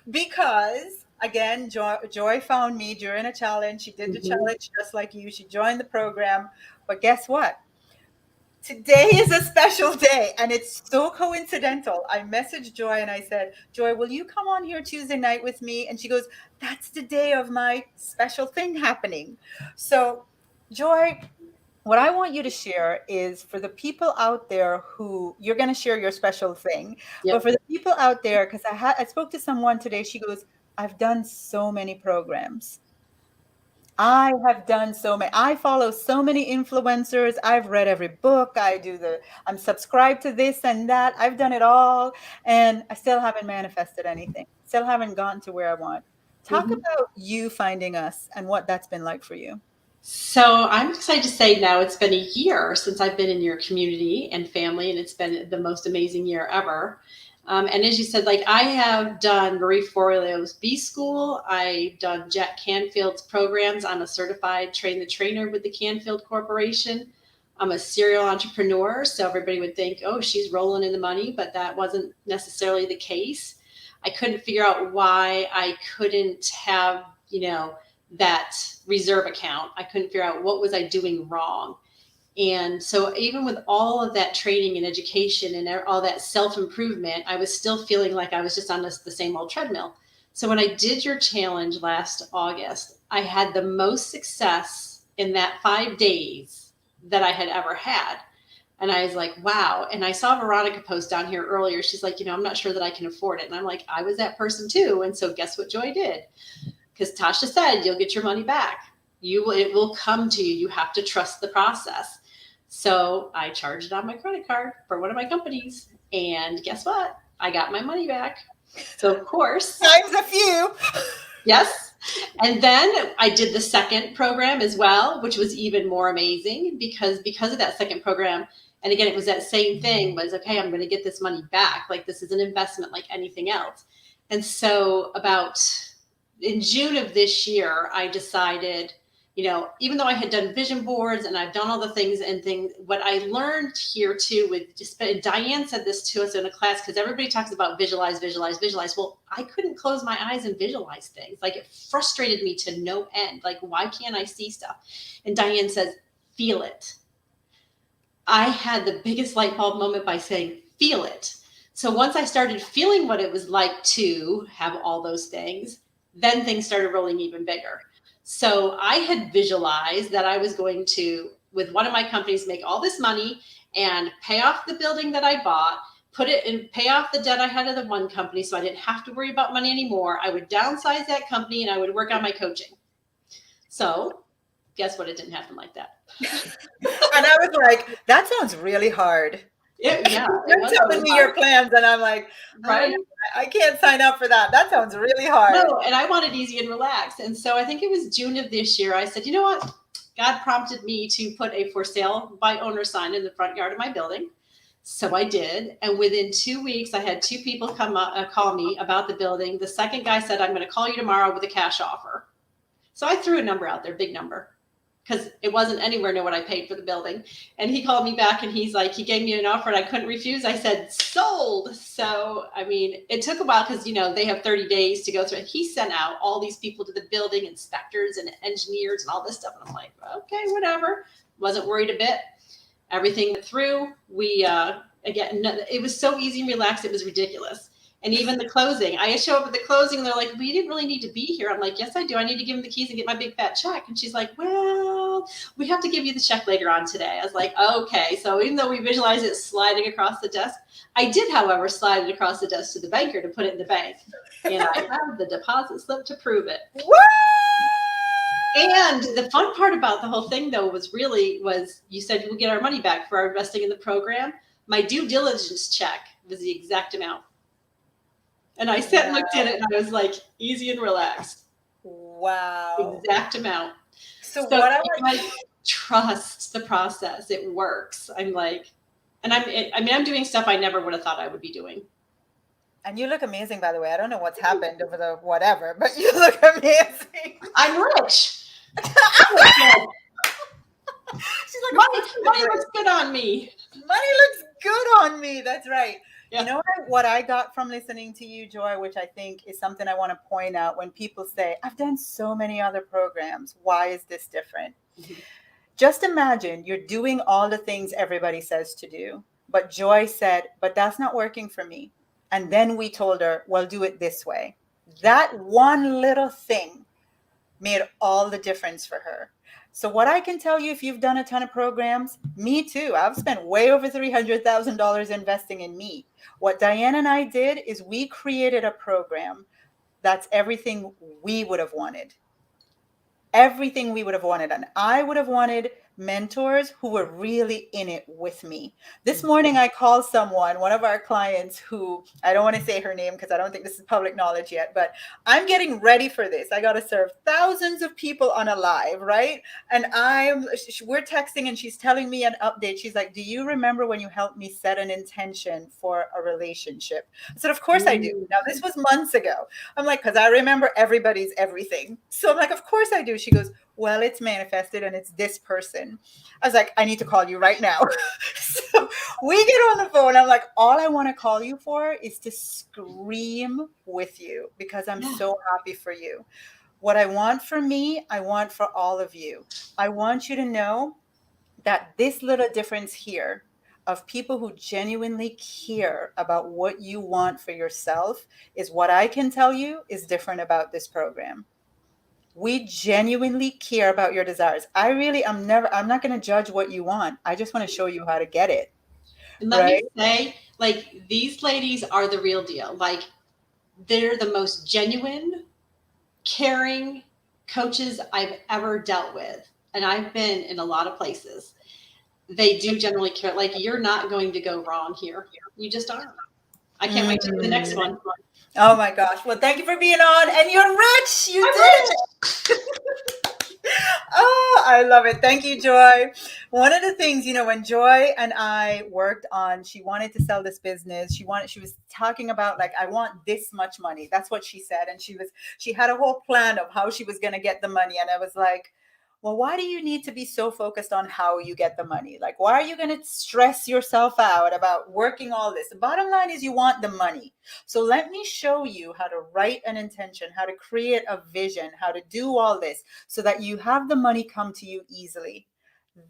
because, again, Joy found me during a challenge. She did the challenge just like you. She joined the program. But guess what? Today is a special day, and it's so coincidental. I messaged Joy and I said, Joy, will you come on here Tuesday night with me? And she goes, that's the day of my special thing happening. So, Joy, what I want you to share is for the people out there who you're going to share your special thing, but for the people out there, because I spoke to someone today, she goes, I've done so many programs. I have done so many. I follow so many influencers. I've read every book. I'm subscribed to this and that. I've done it all. And I still haven't manifested anything. Still haven't gotten to where I want. Talk about you finding us and what that's been like for you. So I'm excited to say now it's been a year since I've been in your community and family, and it's been the most amazing year ever. And as you said, like I have done Marie Forleo's B School. I've done Jack Canfield's programs. I'm a certified train the trainer with the Canfield Corporation. I'm a serial entrepreneur. So everybody would think, oh, she's rolling in the money, but that wasn't necessarily the case. I couldn't figure out why I couldn't have, that reserve account. I couldn't figure out what was I doing wrong. And so even with all of that training and education and all that self-improvement, I was still feeling like I was just on the same old treadmill. So when I did your challenge last August, I had the most success in that 5 days that I had ever had. And I was like, wow. And I saw Veronica post down here earlier. She's like, I'm not sure that I can afford it. And I'm like, I was that person too. And so guess what Joy did? Because Tasha said, you'll get your money back. It will come to you. You have to trust the process. So I charged it on my credit card for one of my companies. And guess what? I got my money back. So of course. Times a few. Yes. And then I did the second program as well, which was even more amazing because of that second program. And again, it was that same thing was, okay, I'm going to get this money back. Like this is an investment like anything else. And so about in June of this year, I decided, even though I had done vision boards and I've done all the things, what I learned here too with just, Diane said this to us in a class, because everybody talks about visualize, visualize, visualize. Well, I couldn't close my eyes and visualize things. Like, it frustrated me to no end. Like, why can't I see stuff? And Diane says, feel it. I had the biggest light bulb moment by saying, feel it. So once I started feeling what it was like to have all those things, then things started rolling even bigger. So I had visualized that I was going to, with one of my companies, make all this money and pay off the building that I bought, put it and pay off the debt I had of the one company, so I didn't have to worry about money anymore. I would downsize that company and I would work on my coaching. So guess what? It didn't happen like that. And I was like, that sounds really hard. You're telling me your plans, and I'm like, right? I can't sign up for that. That sounds really hard. No, and I wanted easy and relaxed. And so I think it was June of this year, I said, you know what? God prompted me to put a for sale by owner sign in the front yard of my building. So I did. And within 2 weeks, I had 2 people come up, call me about the building. The second guy said, I'm going to call you tomorrow with a cash offer. So I threw a number out there, big number, because it wasn't anywhere near what I paid for the building. And he called me back and he's like, he gave me an offer and I couldn't refuse. I said, sold. So, I mean, it took a while because, they have 30 days to go through it. He sent out all these people to the building, inspectors and engineers and all this stuff. And I'm like, okay, whatever. Wasn't worried a bit. Everything went through. Again, it was so easy and relaxed. It was ridiculous. And even the closing, I show up at the closing and they're like, well, you didn't really need to be here. I'm like, yes, I do. I need to give him the keys and get my big fat check. And she's like, well, we have to give you the check later on today. I was like, okay. So even though we visualize it sliding across the desk, I did, however, slide it across the desk to the banker to put it in the bank. And I have the deposit slip to prove it. And the fun part about the whole thing, though, was you said we'll get our money back for our investing in the program. My due diligence check was the exact amount. And I sat and looked at it and I was like, easy and relaxed. Wow. Exact amount. So what I like, trust the process. It works. I'm like, and I'm doing stuff I never would have thought I would be doing. And you look amazing, by the way. I don't know what's happened over the whatever, but you look amazing. I'm rich. She's like, money looks good on me. Money looks good on me. That's right. Yeah. You know what I got from listening to you, Joy, which I think is something I want to point out when people say, I've done so many other programs. Why is this different? Mm-hmm. Just imagine you're doing all the things everybody says to do. But Joy said, but that's not working for me. And then we told her, well, do it this way. That one little thing made all the difference for her. So what I can tell you, if you've done a ton of programs, me too. I've spent way over $300,000 investing in me. What Diane and I did is we created a program that's everything we would have wanted. Everything we would have wanted. And I would have wanted mentors who were really in it with me. This morning, I called one of our clients who, I don't want to say her name because I don't think this is public knowledge yet, but I'm getting ready for this. I got to serve thousands of people on a live, right? And we're texting and she's telling me an update. She's like, do you remember when you helped me set an intention for a relationship? I said, of course I do. Now, this was months ago. I'm like, because I remember everybody's everything. So I'm like, of course I do. She goes, well, it's manifested and it's this person. I was like, I need to call you right now. So we get on the phone. I'm like, all I want to call you for is to scream with you because I'm so happy for you. What I want for me, I want for all of you. I want you to know that this little difference here of people who genuinely care about what you want for yourself is what I can tell you is different about this program. We genuinely care about your desires. I'm not going to judge what you want. I just want to show you how to get it. And let me say, like, these ladies are the real deal. Like, they're the most genuine, caring coaches I've ever dealt with. And I've been in a lot of places. They do generally care. Like, you're not going to go wrong here. You just aren't. I can't wait to do the next one. Oh my gosh. Well, thank you for being on. And you're rich. You did it. Oh, I love it. Thank you, Joy. One of the things, when Joy and I worked on, she wanted to sell this business. She was talking about like, I want this much money. That's what she said. And she had a whole plan of how she was going to get the money. And I was like, well, why do you need to be so focused on how you get the money? Like, why are you going to stress yourself out about working all this? The bottom line is you want the money. So let me show you how to write an intention, how to create a vision, how to do all this so that you have the money come to you easily.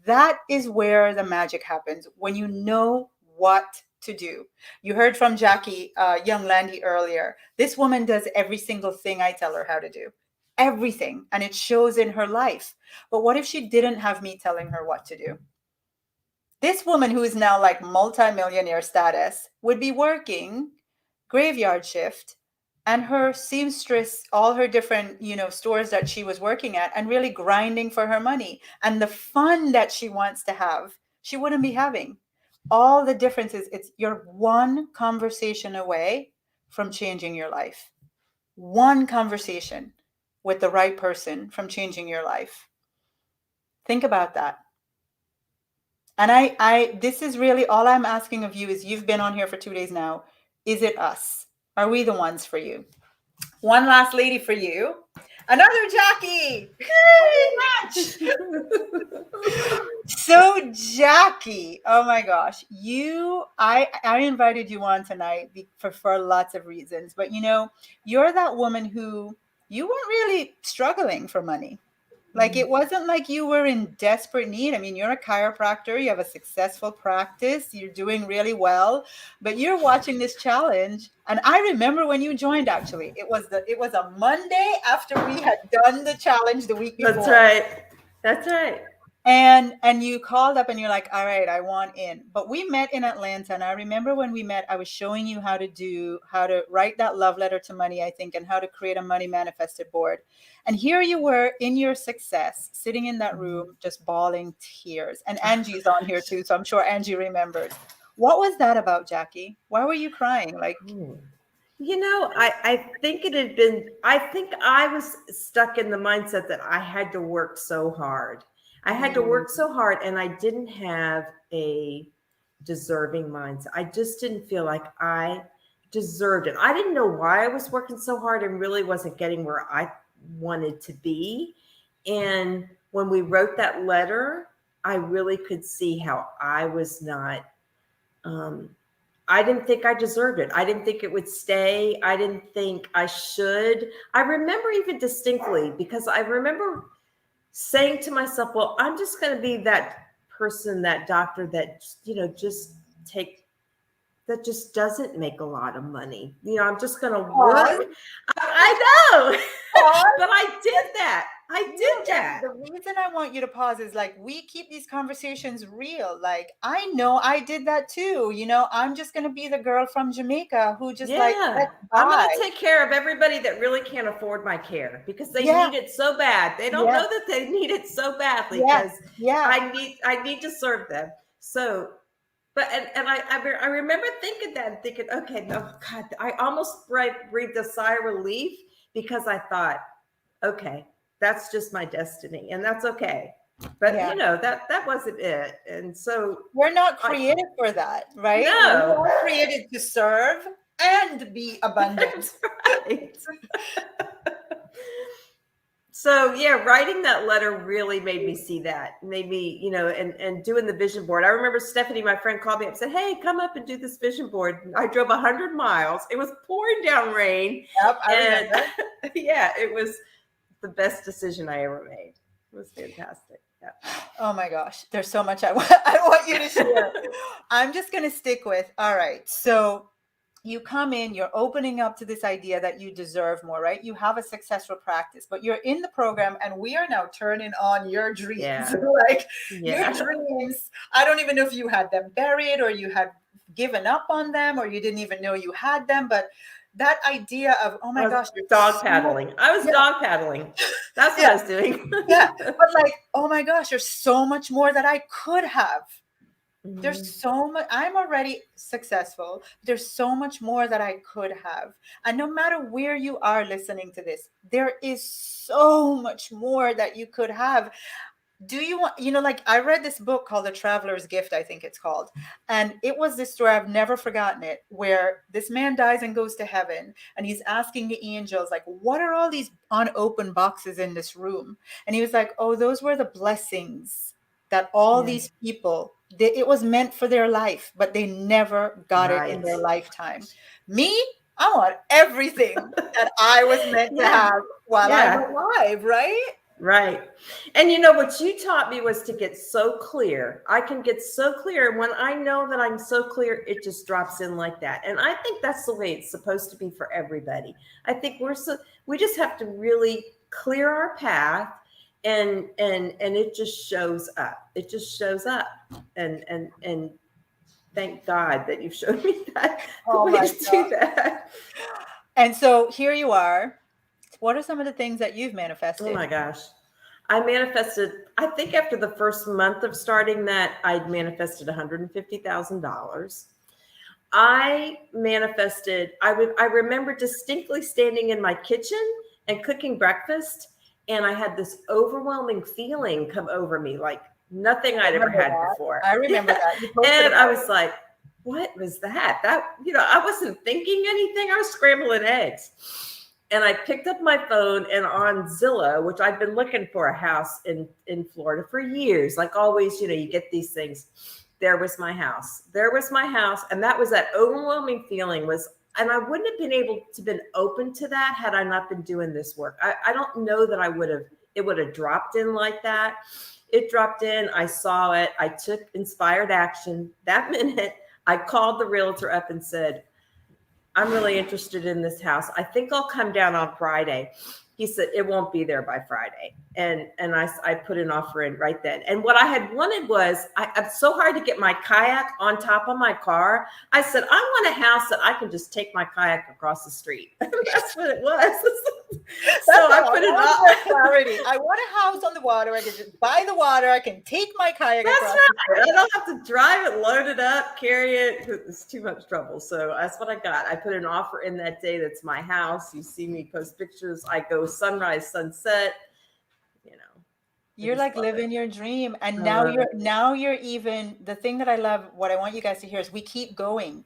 That is where the magic happens, when you know what to do. You heard from Jackie Young Landy earlier. This woman does every single thing I tell her how to do. Everything. And it shows in her life. But what if she didn't have me telling her what to do? This woman, who is now like multi-millionaire status, would be working graveyard shift, and her seamstress, all her different, stores that she was working at, and really grinding for her money. And the fun that she wants to have, she wouldn't be having. All the differences, you're one conversation away from changing your life. One conversation with the right person from changing your life. Think about that. And this is really all I'm asking of you is, you've been on here for 2 days now. Is it us? Are we the ones for you? One last lady for you. Another Jackie. So Jackie, oh my gosh, I invited you on tonight for lots of reasons, but you're that woman who, you weren't really struggling for money. Like, it wasn't like you were in desperate need. I mean, you're a chiropractor, you have a successful practice, you're doing really well, but you're watching this challenge. And I remember when you joined, actually, it was a Monday after we had done the challenge the week before. That's right. And you called up and you're like, all right, I want in. But we met in Atlanta. And I remember when we met, I was showing you how to write that love letter to money, I think, and how to create a money manifested board. And here you were in your success, sitting in that room, just bawling tears. And Angie's on here too. So I'm sure Angie remembers. What was that about, Jackie? Why were you crying? Like, I think I think I was stuck in the mindset that I had to work so hard. I had to work so hard, and I didn't have a deserving mindset. I just didn't feel like I deserved it. I didn't know why I was working so hard and really wasn't getting where I wanted to be. And when we wrote that letter, I really could see how I was not, I didn't think I deserved it. I didn't think it would stay. I didn't think I should. I remember even distinctly, because I remember saying to myself, well, I'm just going to be that person, that doctor that, that just doesn't make a lot of money. I'm just going to work. I know, but I did that. I did that. The reason I want you to pause is, like, we keep these conversations real. Like, I know I did that too. I'm just going to be the girl from Jamaica who just I'm going to take care of everybody that really can't afford my care, because they need it so bad. They don't know that they need it so badly, because I need to serve them. So, but, and I remember thinking okay, no, God, I almost breathed a sigh of relief, because I thought, okay, that's just my destiny, and that's okay. But that wasn't it. And so we're not created for that, right? No, we're created to serve and be abundant. That's right. So writing that letter really made me see that. Made me, and doing the vision board. I remember Stephanie, my friend, called me up and said, "Hey, come up and do this vision board." I drove 100 miles. It was pouring down rain. Yep, I remember. It was the best decision I ever made. It was fantastic. Yeah. Oh my gosh, there's so much I want you to share. I'm just going to stick with, all right, so you come in, you're opening up to this idea that you deserve more, right? You have a successful practice, but you're in the program, and we are now turning on your dreams. Yeah. Your dreams, I don't even know if you had them buried, or you had given up on them, or you didn't even know you had them, but that idea of, oh my gosh, dog paddling. I was dog paddling. That's what I was doing. But like, oh my gosh, there's so much more that I could have. Mm-hmm. There's so much. I'm already successful. There's so much more that I could have. And no matter where you are listening to this, there is so much more that you could have. do you want, like I read this book called The Traveler's Gift, I think it's called. And it was this story, I've never forgotten it, where this man dies and goes to heaven and he's asking the angels, like, what are all these unopened boxes in this room? And he was like, oh, those were the blessings that all Yeah. these people, it was meant for their life, but they never got it in Right. their lifetime. Me, I want everything that I was meant to Yeah. have while I'm Yeah. alive, right? Right. And you know what you taught me was to get so clear. I can get so clear. When I know that I'm so clear, it just drops in like that. And I think that's the way it's supposed to be for everybody. I think we just have to really clear our path, and it just shows up. It just shows up. And thank God that you've shown me that the Oh way my to do that. And so here you are. What are some of the things that you've Oh manifested? my gosh. I manifested, I think after the first month of starting that, I'd manifested $150,000. I manifested, I remember distinctly standing in my kitchen and cooking breakfast. And I had this overwhelming feeling come over me, like nothing I'd ever remember had that. before. I remember that. You posted And I about was like, what was that? I wasn't thinking anything. I was scrambling eggs. And I picked up my phone, and on Zillow, which I've been looking for a house in Florida for years, like always, you get these things. There was my house. There was my house. And that was that overwhelming feeling and I wouldn't have been able to been open to that had I not been doing this work. I don't know that it would have dropped in like that. It dropped in. I saw it. I took inspired action. That minute, I called the realtor up and said, I'm really interested in this house. I think I'll come down on Friday. He said, it won't be there by Friday. And I put an offer in right then. And what I had wanted was, it's so hard to get my kayak on top of my car. I said, I want a house that I can just take my kayak across the street. That's what it was. So I put it on clarity. I want a house on the water. I can just buy the water. I can take my kayak That's across right. the street. I don't have to drive it, load it up, carry it. It's too much trouble. So that's what I got. I put an offer in that day. That's my house. You see me post pictures. I go sunrise, sunset. You're like living your dream. And I love it. now you're even, the thing that I love, what I want you guys to hear is we keep going,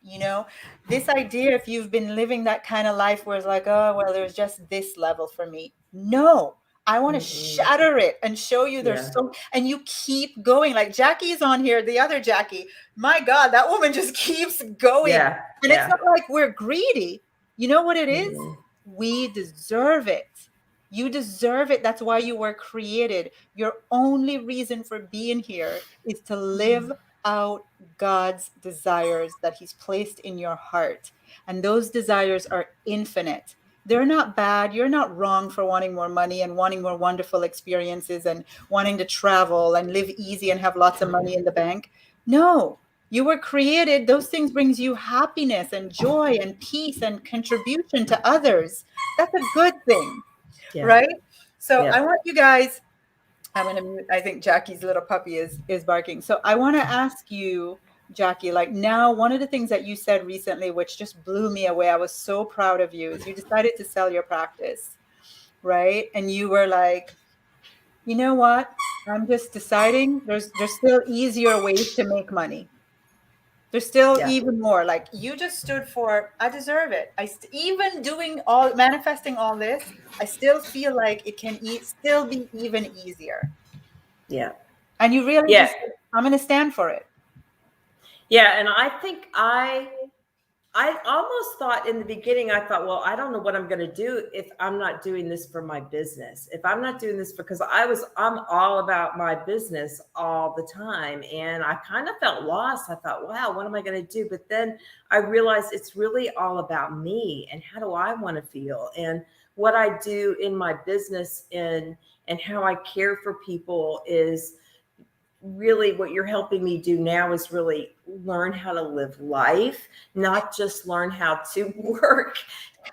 this idea, if you've been living that kind of life where it's like, oh, well, there's just this level for me. No, I want to shatter it and show you there's and you keep going. Like Jackie's on here, the other Jackie, my God, that woman just keeps going. Yeah. And it's not like we're greedy. You know what it is? We deserve it. You deserve it. That's why you were created. Your only reason for being here is to live out God's desires that he's placed in your heart. And those desires are infinite. They're not bad. You're not wrong for wanting more money and wanting more wonderful experiences and wanting to travel and live easy and have lots of money in the bank. No, you were created. Those things brings you happiness and joy and peace and contribution to others. That's a good thing. Yeah. Right? So I want you guys, I'm going to mute. I think Jackie's little puppy is barking. So I want to ask you, Jackie, like now, one of the things that you said recently, which just blew me away, I was so proud of you, is you decided to sell your practice, right? And you were like, you know what? I'm just deciding there's still easier ways to make money. There's still even more. Like you just stood for, I deserve it. Even doing manifesting all this, I still feel like it can still be even easier. Yeah. And you really just, I'm going to stand for it. Yeah. And I think I almost thought in the beginning, I thought, well, I don't know what I'm going to do if I'm not doing this for my business. If I'm not doing this because I'm all about my business all the time. And I kind of felt lost. I thought, wow, what am I going to do? But then I realized it's really all about me and how do I want to feel and what I do in my business and how I care for people is really what you're helping me do now is really learn how to live life, not just learn how to work,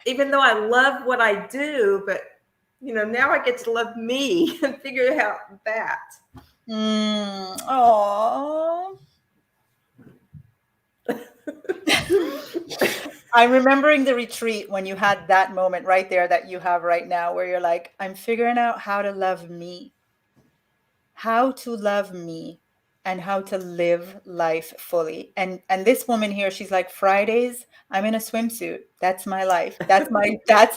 even though I love what I do, but now I get to love me and figure out that. Oh. I'm remembering the retreat when you had that moment right there that you have right now where you're like, I'm figuring out how to love me. how to love me and how to live life fully. And this woman here, she's like, Fridays, I'm in a swimsuit. That's my life. That's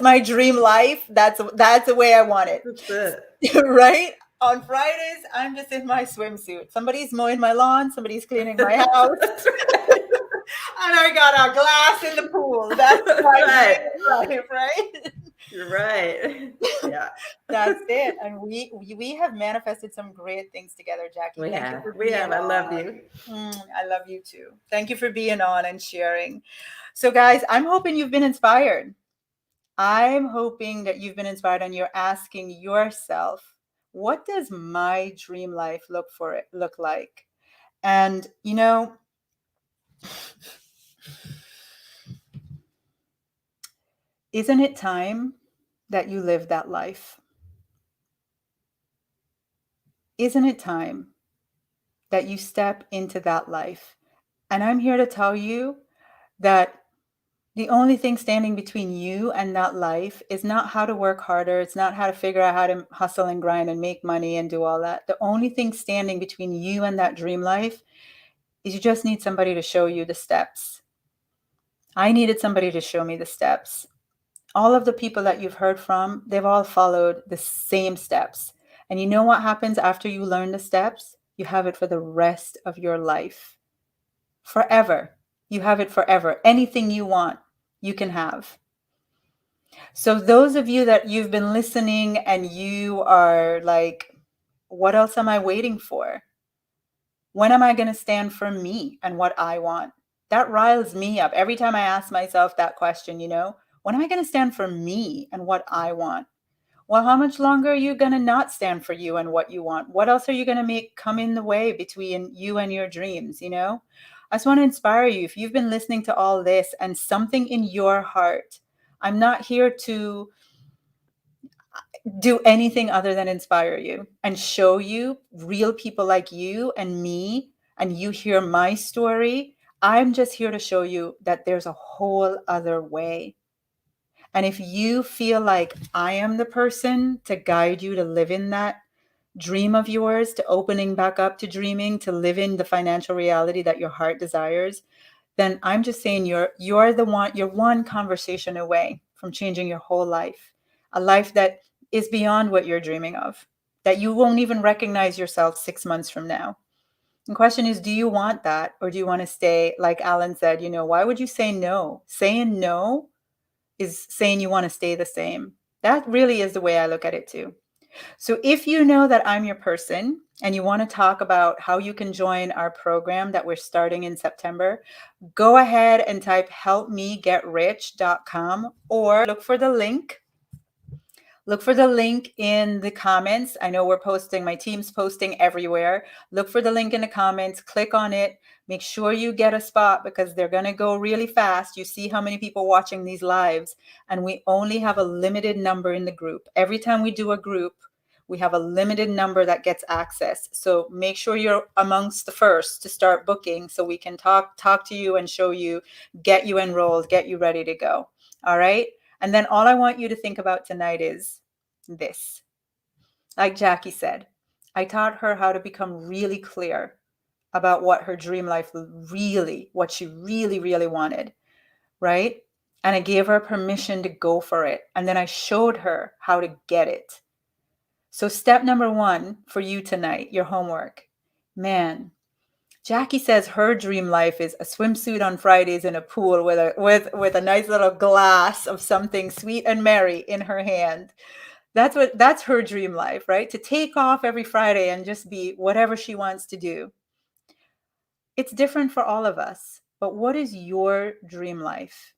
my dream life. That's the way I want it. That's it. Right? On Fridays, I'm just in my swimsuit. Somebody's mowing my lawn, somebody's cleaning my house, That's right. and I got a glass in the pool. That's my Right. dream life, right? You're right. Yeah. That's it. And we have manifested some great things together, Jackie. We Thank you have. for We being have. I love on. you. I love you too. Thank you for being on and sharing. So, guys, I'm hoping you've been inspired. I'm hoping that you've been inspired and you're asking yourself, what does my dream life look like? And isn't it time that you live that life? Isn't it time that you step into that life? And I'm here to tell you that the only thing standing between you and that life is not how to work harder. It's not how to figure out how to hustle and grind and make money and do all that. The only thing standing between you and that dream life is you just need somebody to show you the steps. I needed somebody to show me the steps. All of the people that you've heard from, they've all followed the same steps. And you know what happens after you learn the steps? You have it for the rest of your life. Forever. You have it forever. Anything you want, you can have. So those of you that you've been listening and you are like, what else am I waiting for? When am I going to stand for me and what I want? That riles me up every time I ask myself that question, when am I going to stand for me and what I want? Well, how much longer are you going to not stand for you and what you want? What else are you going to make come in the way between you and your dreams? I just want to inspire you. If you've been listening to all this and something in your heart, I'm not here to do anything other than inspire you and show you real people like you and me, and you hear my story. I'm just here to show you that there's a whole other way. And if you feel like I am the person to guide you to live in that dream of yours, to opening back up to dreaming, to live in the financial reality that your heart desires, then I'm just saying you're one conversation away from changing your whole life. A life that is beyond what you're dreaming of, that you won't even recognize yourself 6 months from now. The question is, do you want that, or do you want to stay, like Alan said, why would you say no? Saying no is saying you want to stay the same. That really is the way I look at it too. So if you know that I'm your person and you want to talk about how you can join our program that we're starting in September, go ahead and type helpmegetrich.com or look for the link. Look for the link in the comments. I know my team's posting everywhere. Look for the link in the comments, click on it. Make sure you get a spot because they're going to go really fast. You see how many people watching these lives, and we only have a limited number in the group. Every time we do a group, we have a limited number that gets access. So make sure you're amongst the first to start booking so we can talk to you and show you, get you enrolled, get you ready to go. All right? And then all I want you to think about tonight is this. Like Jackie said, I taught her how to become really clear about what her dream life what she really, really wanted, right? And I gave her permission to go for it. And then I showed her how to get it. So step number 1 for you tonight, your homework. Man, Jackie says her dream life is a swimsuit on Fridays in a pool with a nice little glass of something sweet and merry in her hand. That's her dream life, right? To take off every Friday and just be whatever she wants to do. It's different for all of us, but what is your dream life?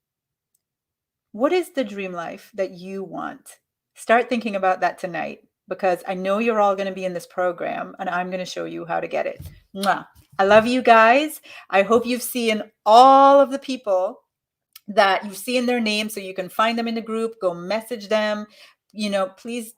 What is the dream life that you want? Start thinking about that tonight, because I know you're all going to be in this program and I'm going to show you how to get it. Mwah. I love you guys. I hope you've seen all of the people that you've seen their names so you can find them in the group, go message them. Please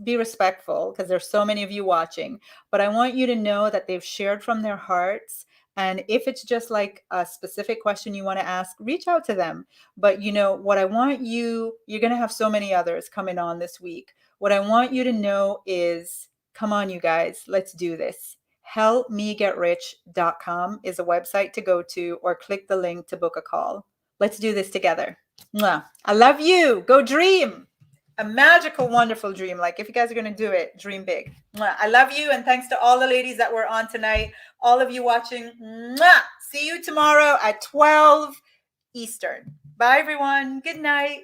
be respectful because there's so many of you watching, but I want you to know that they've shared from their hearts. And if it's just like a specific question you want to ask, reach out to them. But what I want you're going to have so many others coming on this week. What I want you to know is Come on, you guys, let's do this. helpmegetrich.com is a website to go to, or click the link to book a call. Let's do this together. Mwah. I love you. Go dream a magical, wonderful dream. Like, if you guys are going to do it, dream big. Mwah. I love you. And thanks to all the ladies that were on tonight, all of you watching. Mwah. See you tomorrow at 12 Eastern. Bye, everyone. Good night.